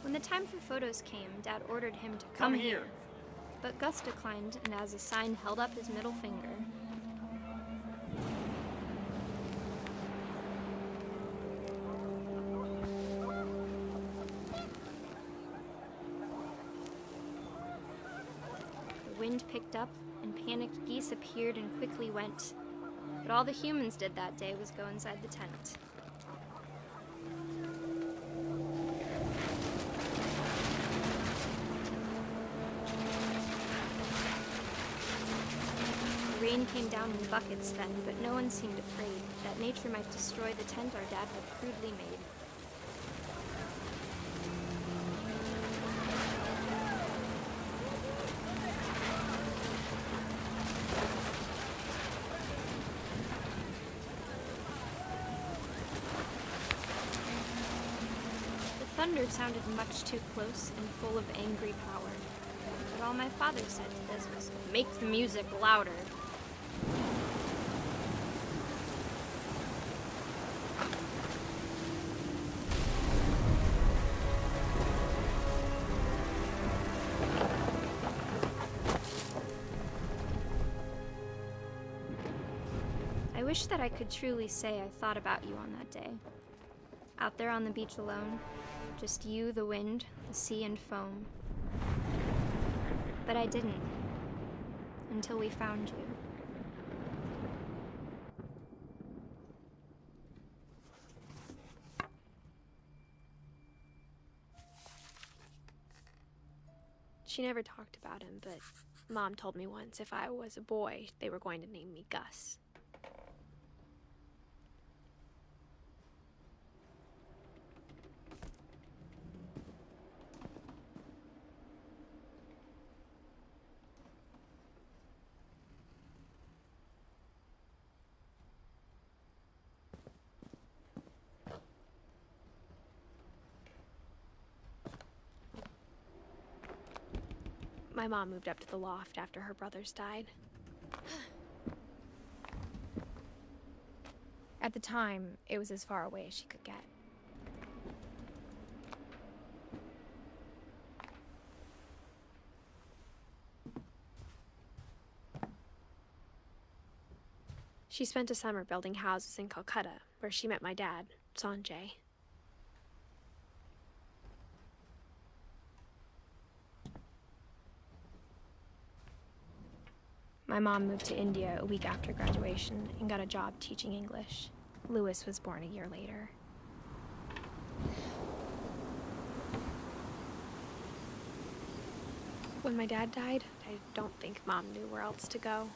When the time for photos came, Dad ordered him to come here. But Gus declined, and as a sign held up his middle finger. The wind picked up, and panicked geese appeared and quickly went. But all the humans did that day was go inside the tent. Rain came down in buckets then, but no one seemed afraid that nature might destroy the tent our dad had crudely made. The thunder sounded much too close and full of angry power. But all my father said to this was, "Make the music louder." I wish that I could truly say I thought about you on that day. Out there on the beach alone, just you, the wind, the sea, and foam. But I didn't, until we found you. She never talked about him, but Mom told me once if I was a boy, they were going to name me Gus. My mom moved up to the loft after her brothers died. At the time, it was as far away as she could get. She spent a summer building houses in Calcutta, where she met my dad, Sanjay. My mom moved to India a week after graduation and got a job teaching English. Louis was born a year later. When my dad died, I don't think Mom knew where else to go.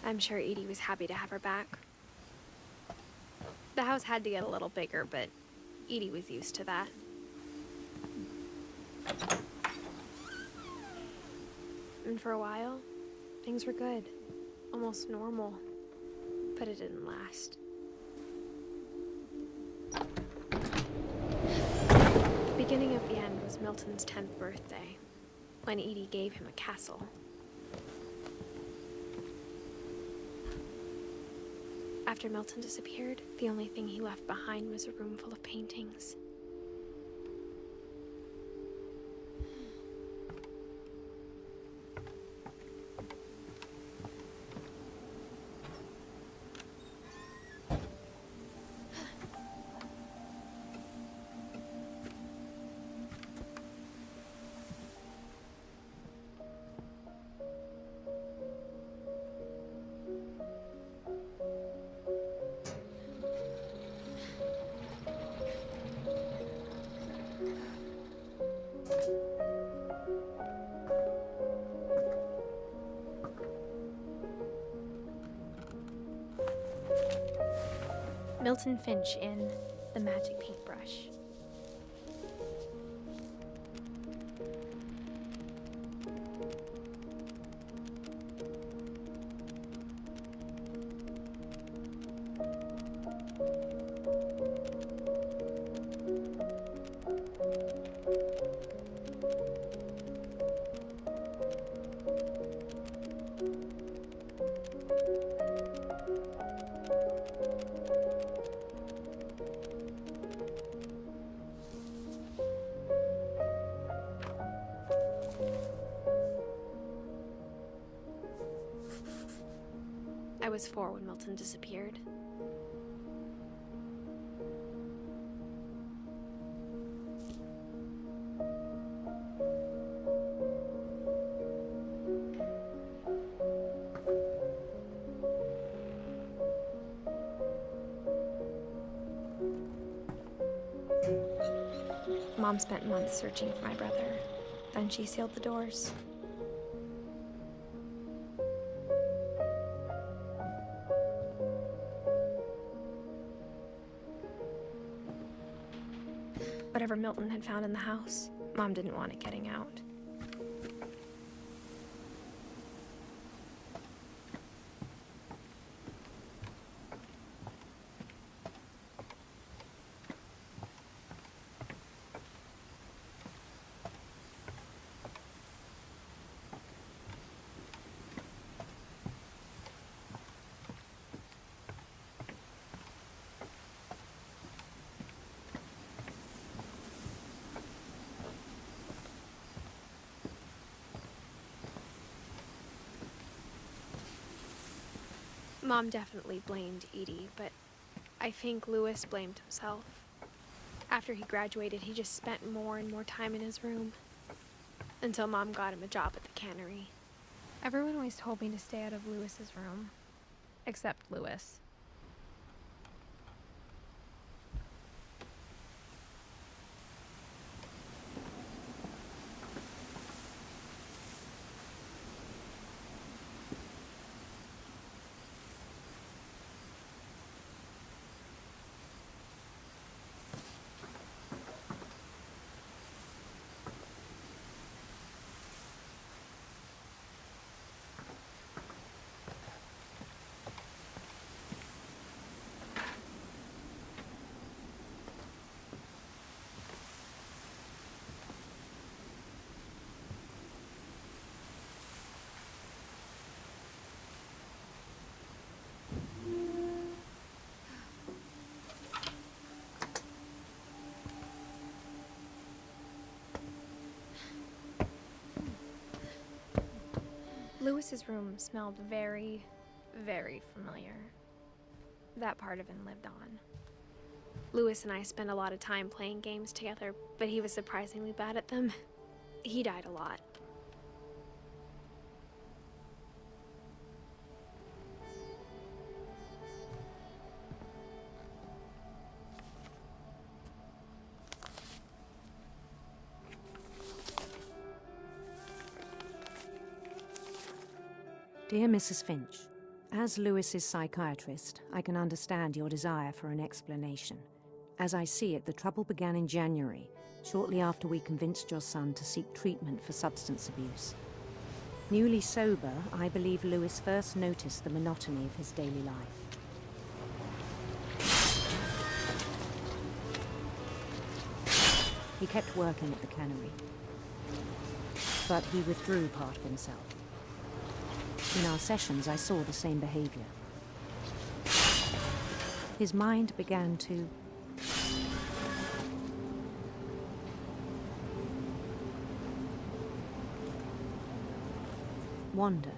I'm sure Edie was happy to have her back. The house had to get a little bigger, but Edie was used to that. And for a while, things were good. Almost normal. But it didn't last. The beginning of the end was Milton's 10th birthday, when Edie gave him a castle. After Milton disappeared, the only thing he left behind was a room full of paintings. Milton Finch in The Magic Paintbrush. I was 4 when Milton disappeared. Mom spent months searching for my brother. Then she sealed the doors. Whatever Milton had found in the house, Mom didn't want it getting out. Mom definitely blamed Edie, but I think Lewis blamed himself. After he graduated, he just spent more and more time in his room. Until Mom got him a job at the cannery. Everyone always told me to stay out of Lewis's room. Except Lewis. Lewis's room smelled very, very familiar. That part of him lived on. Lewis and I spent a lot of time playing games together, but he was surprisingly bad at them. He died a lot. Dear Mrs. Finch, as Lewis's psychiatrist, I can understand your desire for an explanation. As I see it, the trouble began in January, shortly after we convinced your son to seek treatment for substance abuse. Newly sober, I believe Lewis first noticed the monotony of his daily life. He kept working at the cannery, but he withdrew part of himself. In our sessions, I saw the same behavior. His mind began to wander.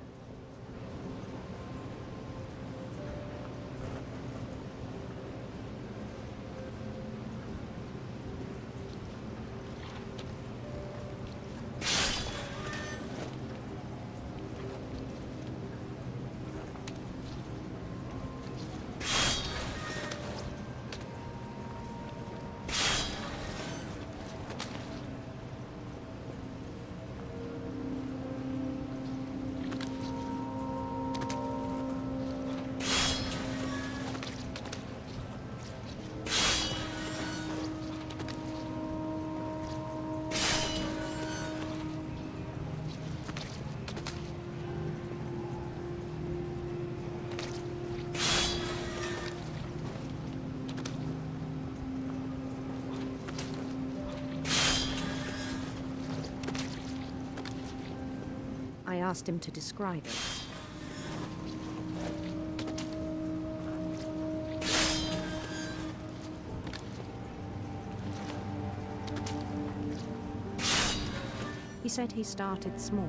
I asked him to describe it. He said he started small.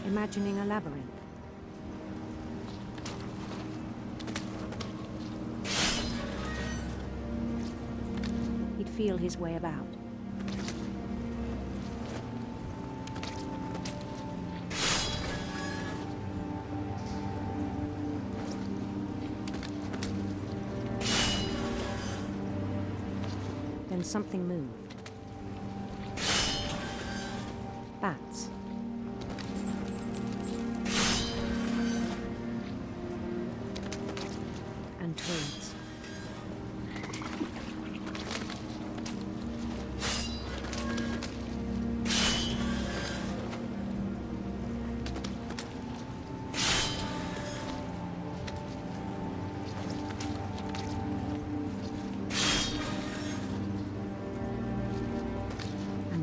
Imagining a labyrinth. He'd feel his way about. Then something moved. Bats. And toads.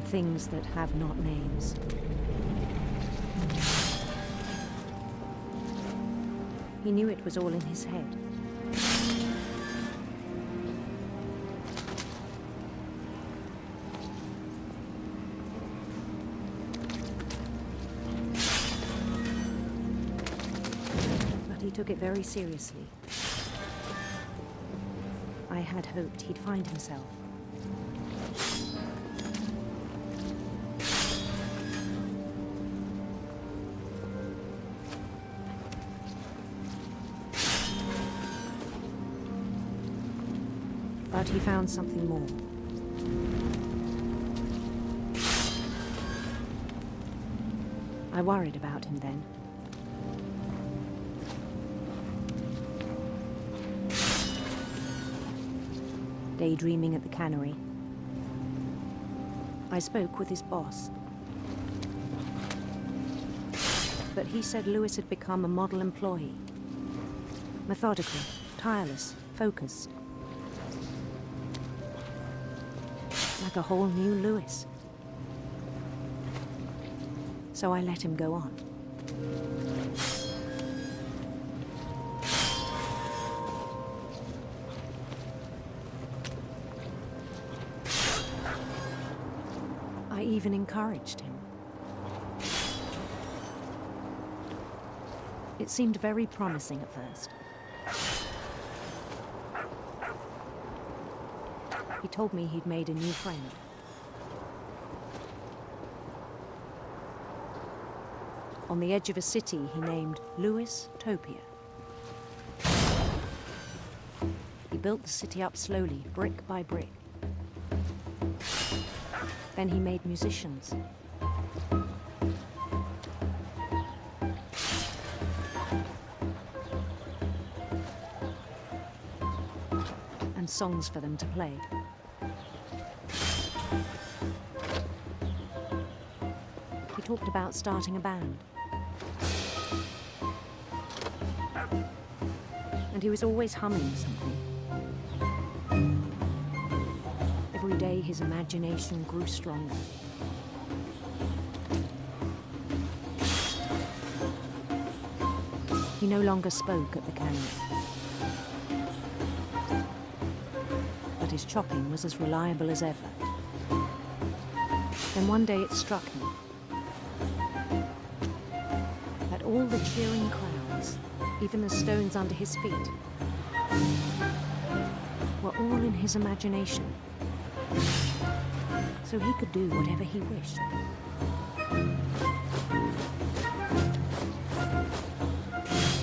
Things that have not names. He knew it was all in his head. But he took it very seriously. I had hoped he'd find himself. But he found something more. I worried about him then. Daydreaming at the cannery, I spoke with his boss. But he said Lewis had become a model employee. Methodical, tireless, focused. Like a whole new Lewis. So I let him go on. I even encouraged him. It seemed very promising at first. He told me he'd made a new friend. On the edge of a city he named Lewis Topia. He built the city up slowly, brick by brick. Then he made musicians. songs for them to play. He talked about starting a band. And he was always humming something. Every day his imagination grew stronger. He no longer spoke at the cannery. But his chopping was as reliable as ever. Then one day it struck him that all the cheering crowds, even the stones under his feet, were all in his imagination. So he could do whatever he wished.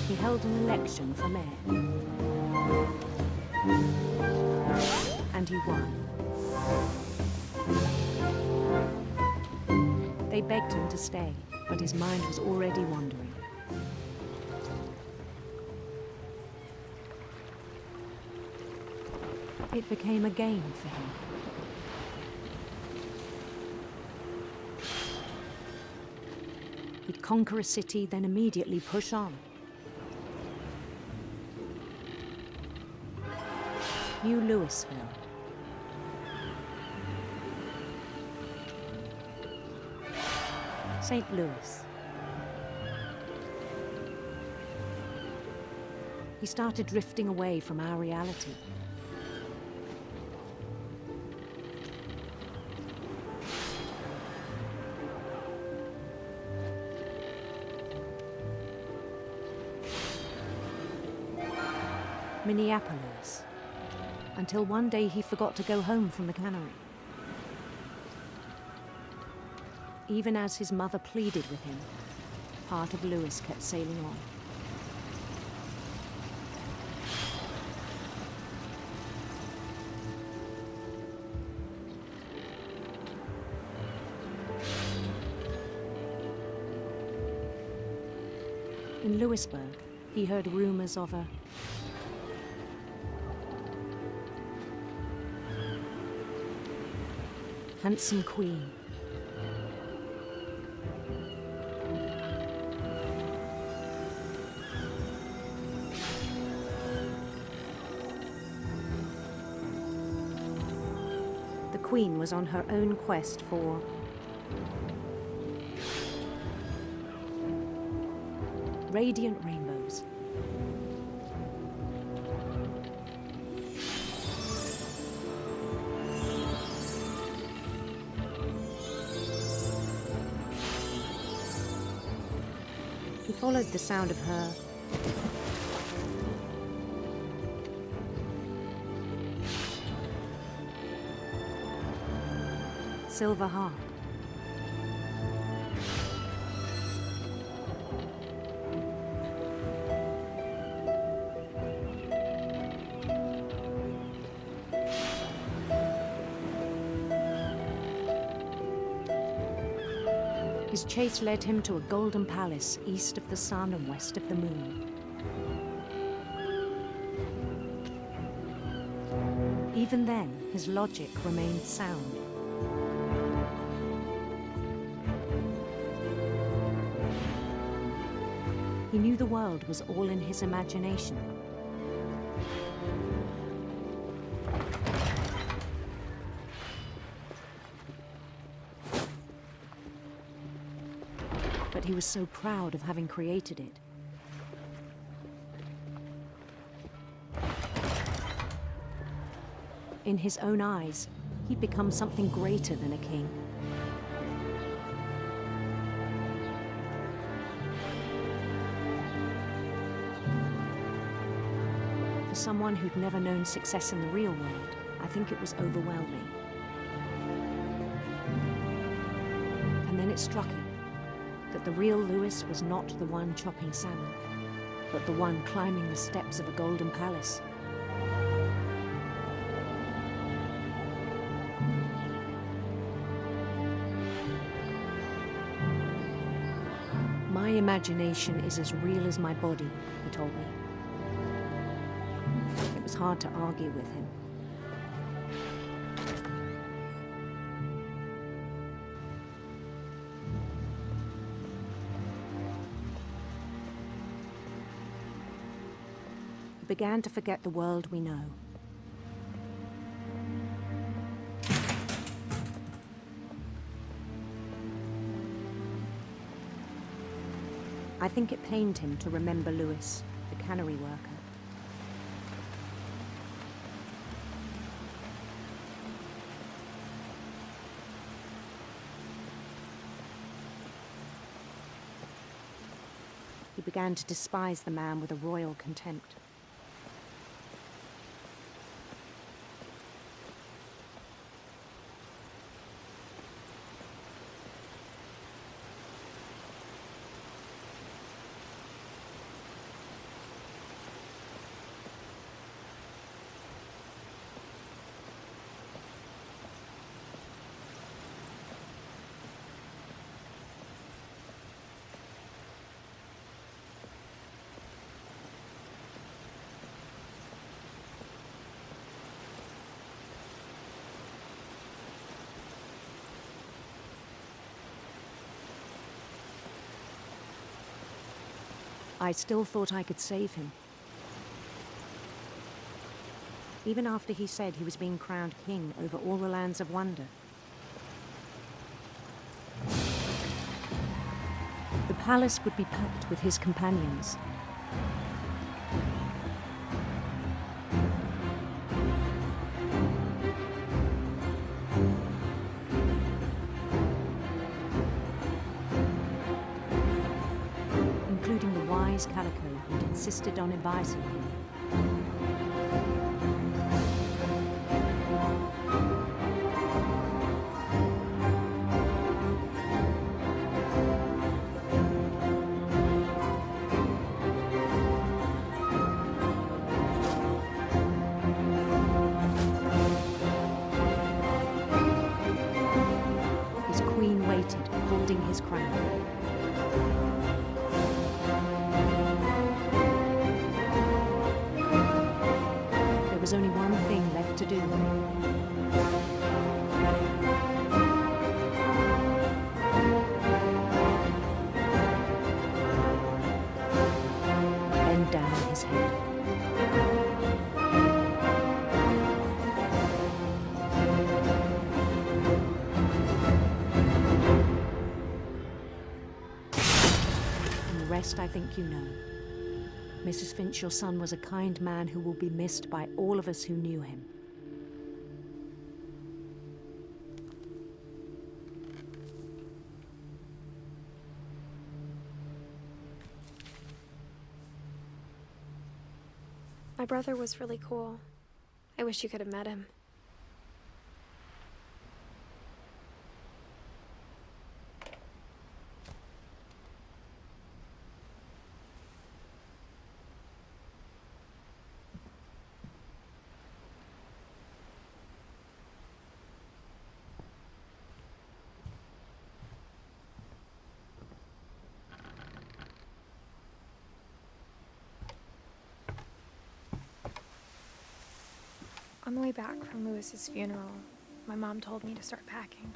He held an election for mayor. And he won. They begged him to stay, but his mind was already wandering. It became a game for him. He'd conquer a city, then immediately push on. New Louisville. St. Louis. He started drifting away from our reality. Minneapolis, until one day he forgot to go home from the cannery. Even as his mother pleaded with him, part of Louis kept sailing on. In Louisburg, he heard rumors of a handsome queen. The queen was on her own quest for radiant rainbows. He followed the sound of her silver harp. His chase led him to a golden palace east of the sun and west of the moon. Even then, his logic remained sound. He knew the world was all in his imagination. But he was so proud of having created it. In his own eyes, he'd become something greater than a king. For someone who'd never known success in the real world, I think it was overwhelming. And then it struck him that the real Louis was not the one chopping salmon, but the one climbing the steps of a golden palace. My imagination is as real as my body, he told me. It was hard to argue with him. began to forget the world we know. I think it pained him to remember Lewis, the cannery worker. He began to despise the man with a royal contempt. I still thought I could save him. Even after he said he was being crowned king over all the lands of wonder. The palace would be packed with his companions. Including the wise Calico who'd insisted on advising him. His queen waited, holding his crown. There was only one thing left to do. Bend down his head. And the rest I think you know. Mrs. Finch, your son was a kind man who will be missed by all of us who knew him. My brother was really cool. I wish you could have met him. On the way back from Lewis's funeral, my mom told me to start packing.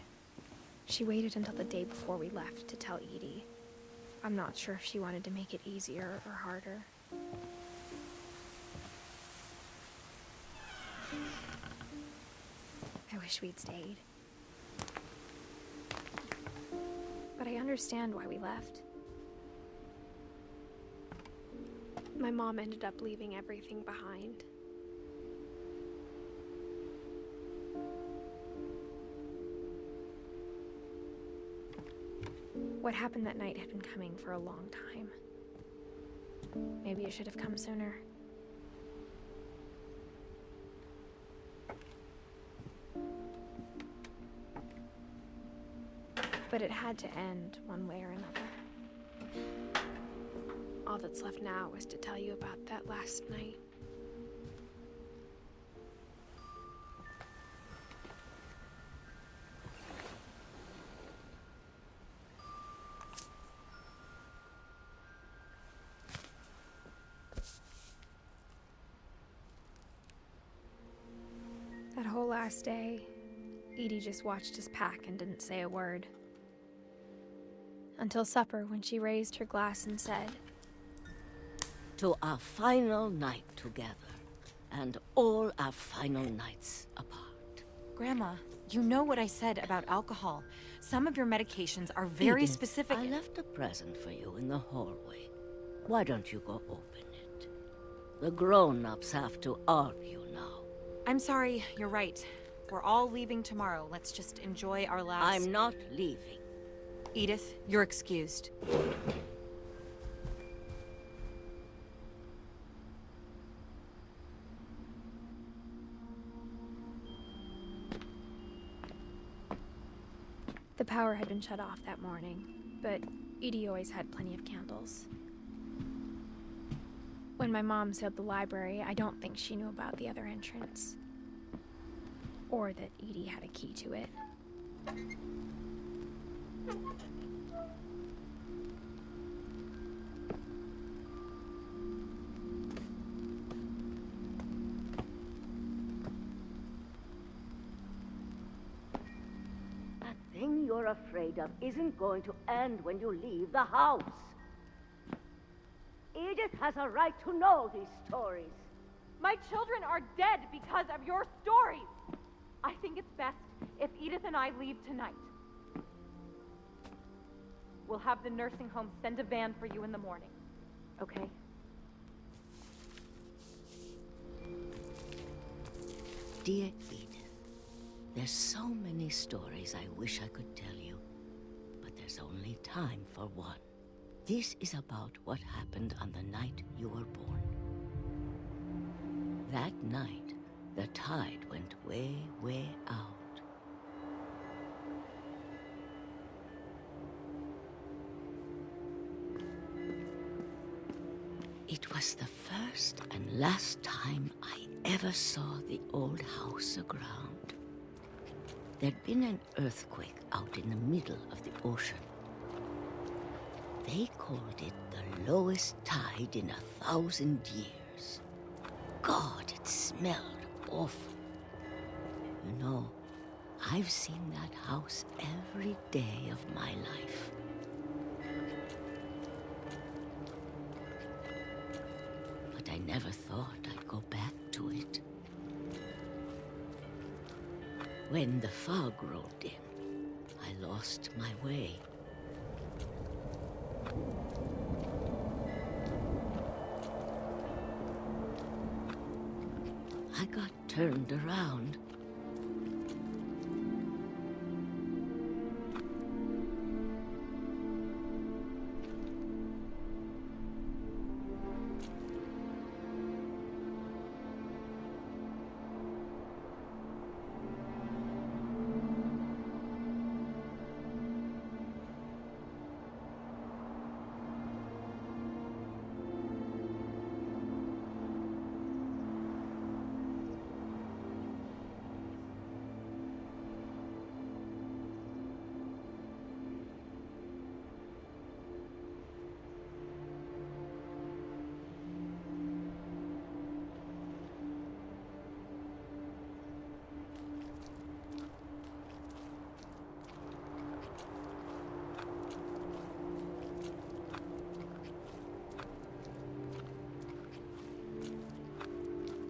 She waited until the day before we left to tell Edie. I'm not sure if she wanted to make it easier or harder. I wish we'd stayed. But I understand why we left. My mom ended up leaving everything behind. What happened that night had been coming for a long time. Maybe it should have come sooner. But it had to end one way or another. All that's left now is to tell you about that last night. That whole last day, Edie just watched us pack and didn't say a word. Until supper, when she raised her glass and said, to our final night together, and all our final nights apart. Grandma, you know what I said about alcohol. Some of your medications are very Edith, specific. I left a present for you in the hallway. Why don't you go open it? The grown-ups have to argue now. I'm sorry, you're right. We're all leaving tomorrow. Let's just enjoy our last... I'm not leaving. Edith, you're excused. The power had been shut off that morning, but Edie always had plenty of candles. When my mom sealed the library, I don't think she knew about the other entrance. Or that Edie had a key to it. That thing you're afraid of isn't going to end when you leave the house. Edith has a right to know these stories. My children are dead because of your stories. I think it's best if Edith and I leave tonight. We'll have the nursing home send a van for you in the morning, okay? Dear Edith, there's so many stories I wish I could tell you, but there's only time for one. This is about what happened on the night you were born. That night, the tide went way, way out. It was the first and last time I ever saw the old house aground. There'd been an earthquake out in the middle of the ocean. They called it the lowest tide in 1,000 years. God, it smelled awful. You know, I've seen that house every day of my life. But I never thought I'd go back to it. When the fog rolled in, I lost my way. I got turned around.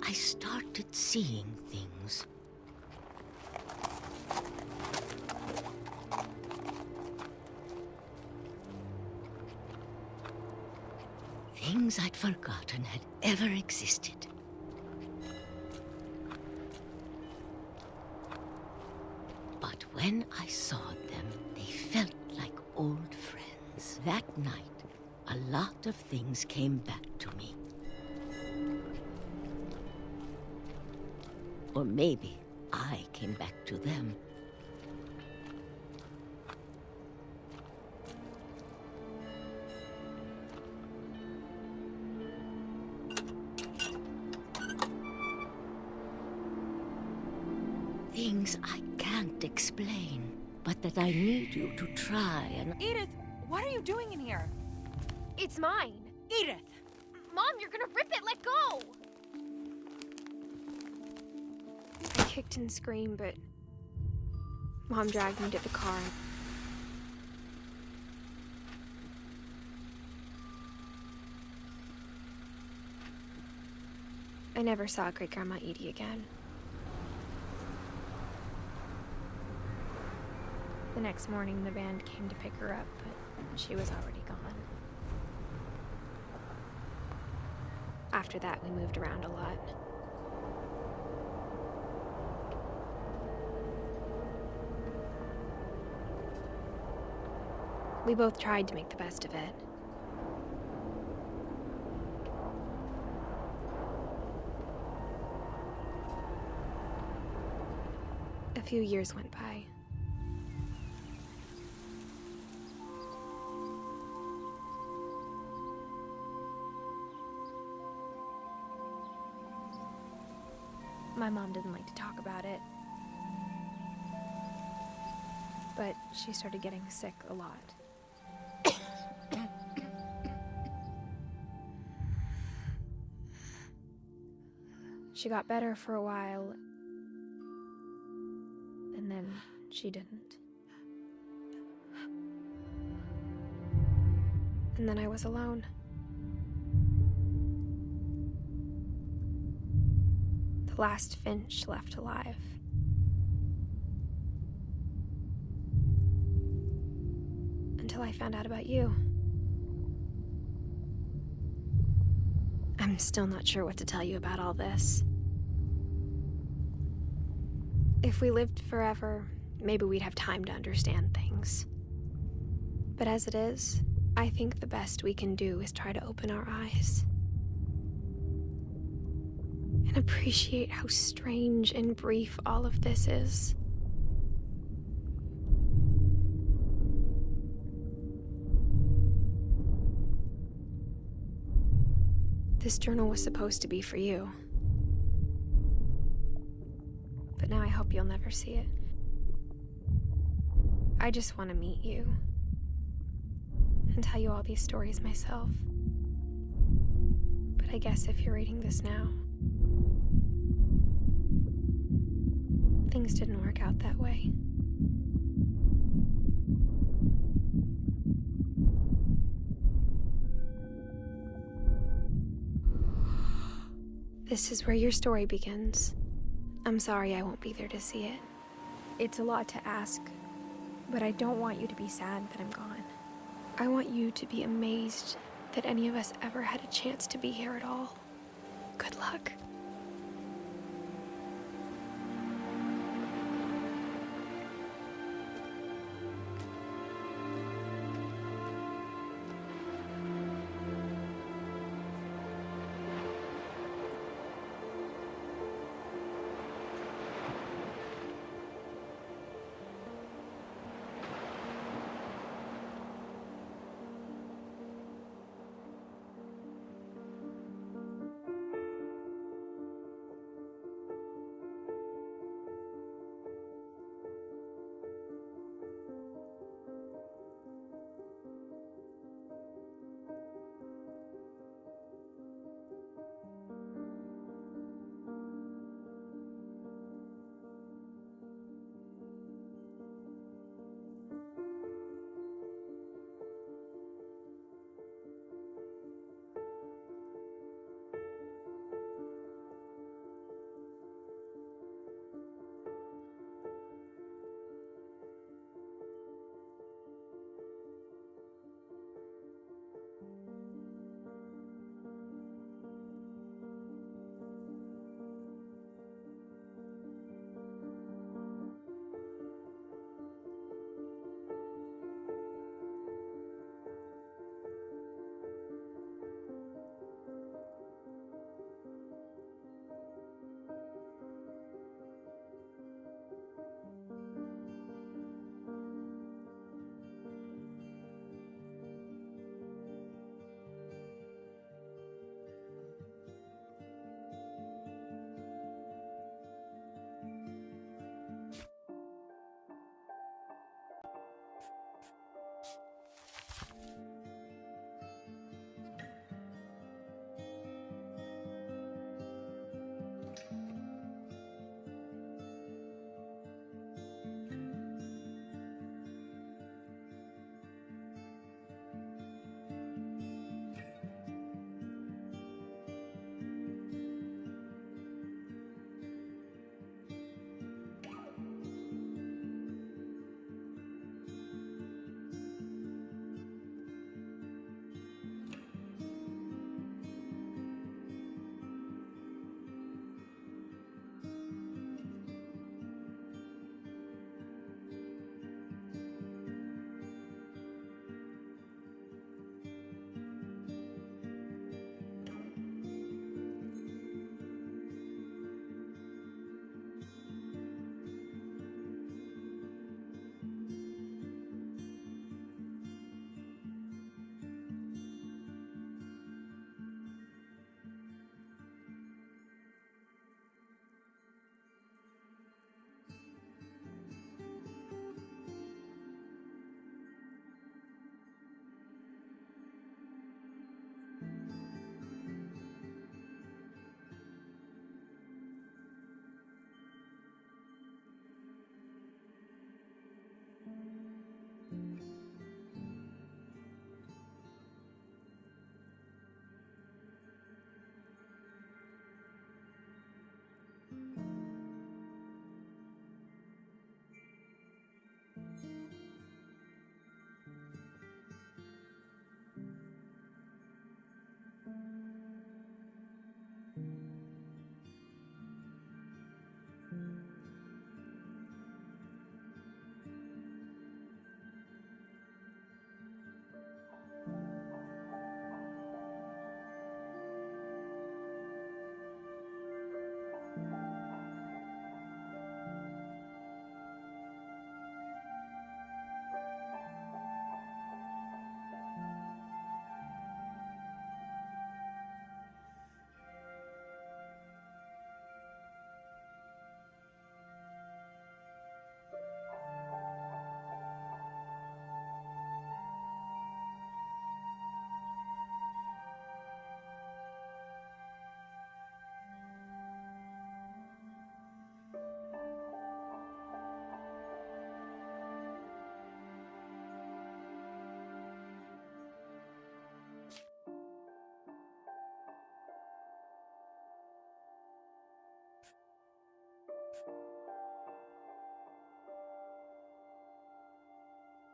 I started seeing things. Things I'd forgotten had ever existed. But when I saw them, they felt like old friends. That night, a lot of things came back to me. Or maybe I came back to them. Things I can't explain, but that I need you to try and... Edith, what are you doing in here? It's mine. Edith! Mom, you're gonna rip it. Let go! I kicked and screamed, but Mom dragged me to the car. I never saw Great-Grandma Edie again. The next morning, the band came to pick her up, but she was already gone. After that, we moved around a lot. We both tried to make the best of it. A few years went by. My mom didn't like to talk about it, but she started getting sick a lot. She got better for a while, and then she didn't. And then I was alone. The last Finch left alive. Until I found out about you. I'm still not sure what to tell you about all this. If we lived forever, maybe we'd have time to understand things. But as it is, I think the best we can do is try to open our eyes. And appreciate how strange and brief all of this is. This journal was supposed to be for you. But now I hope you'll never see it. I just want to meet you and tell you all these stories myself. But I guess if you're reading this now, things didn't work out that way. This is where your story begins. I'm sorry I won't be there to see it. It's a lot to ask, but I don't want you to be sad that I'm gone. I want you to be amazed that any of us ever had a chance to be here at all. Good luck.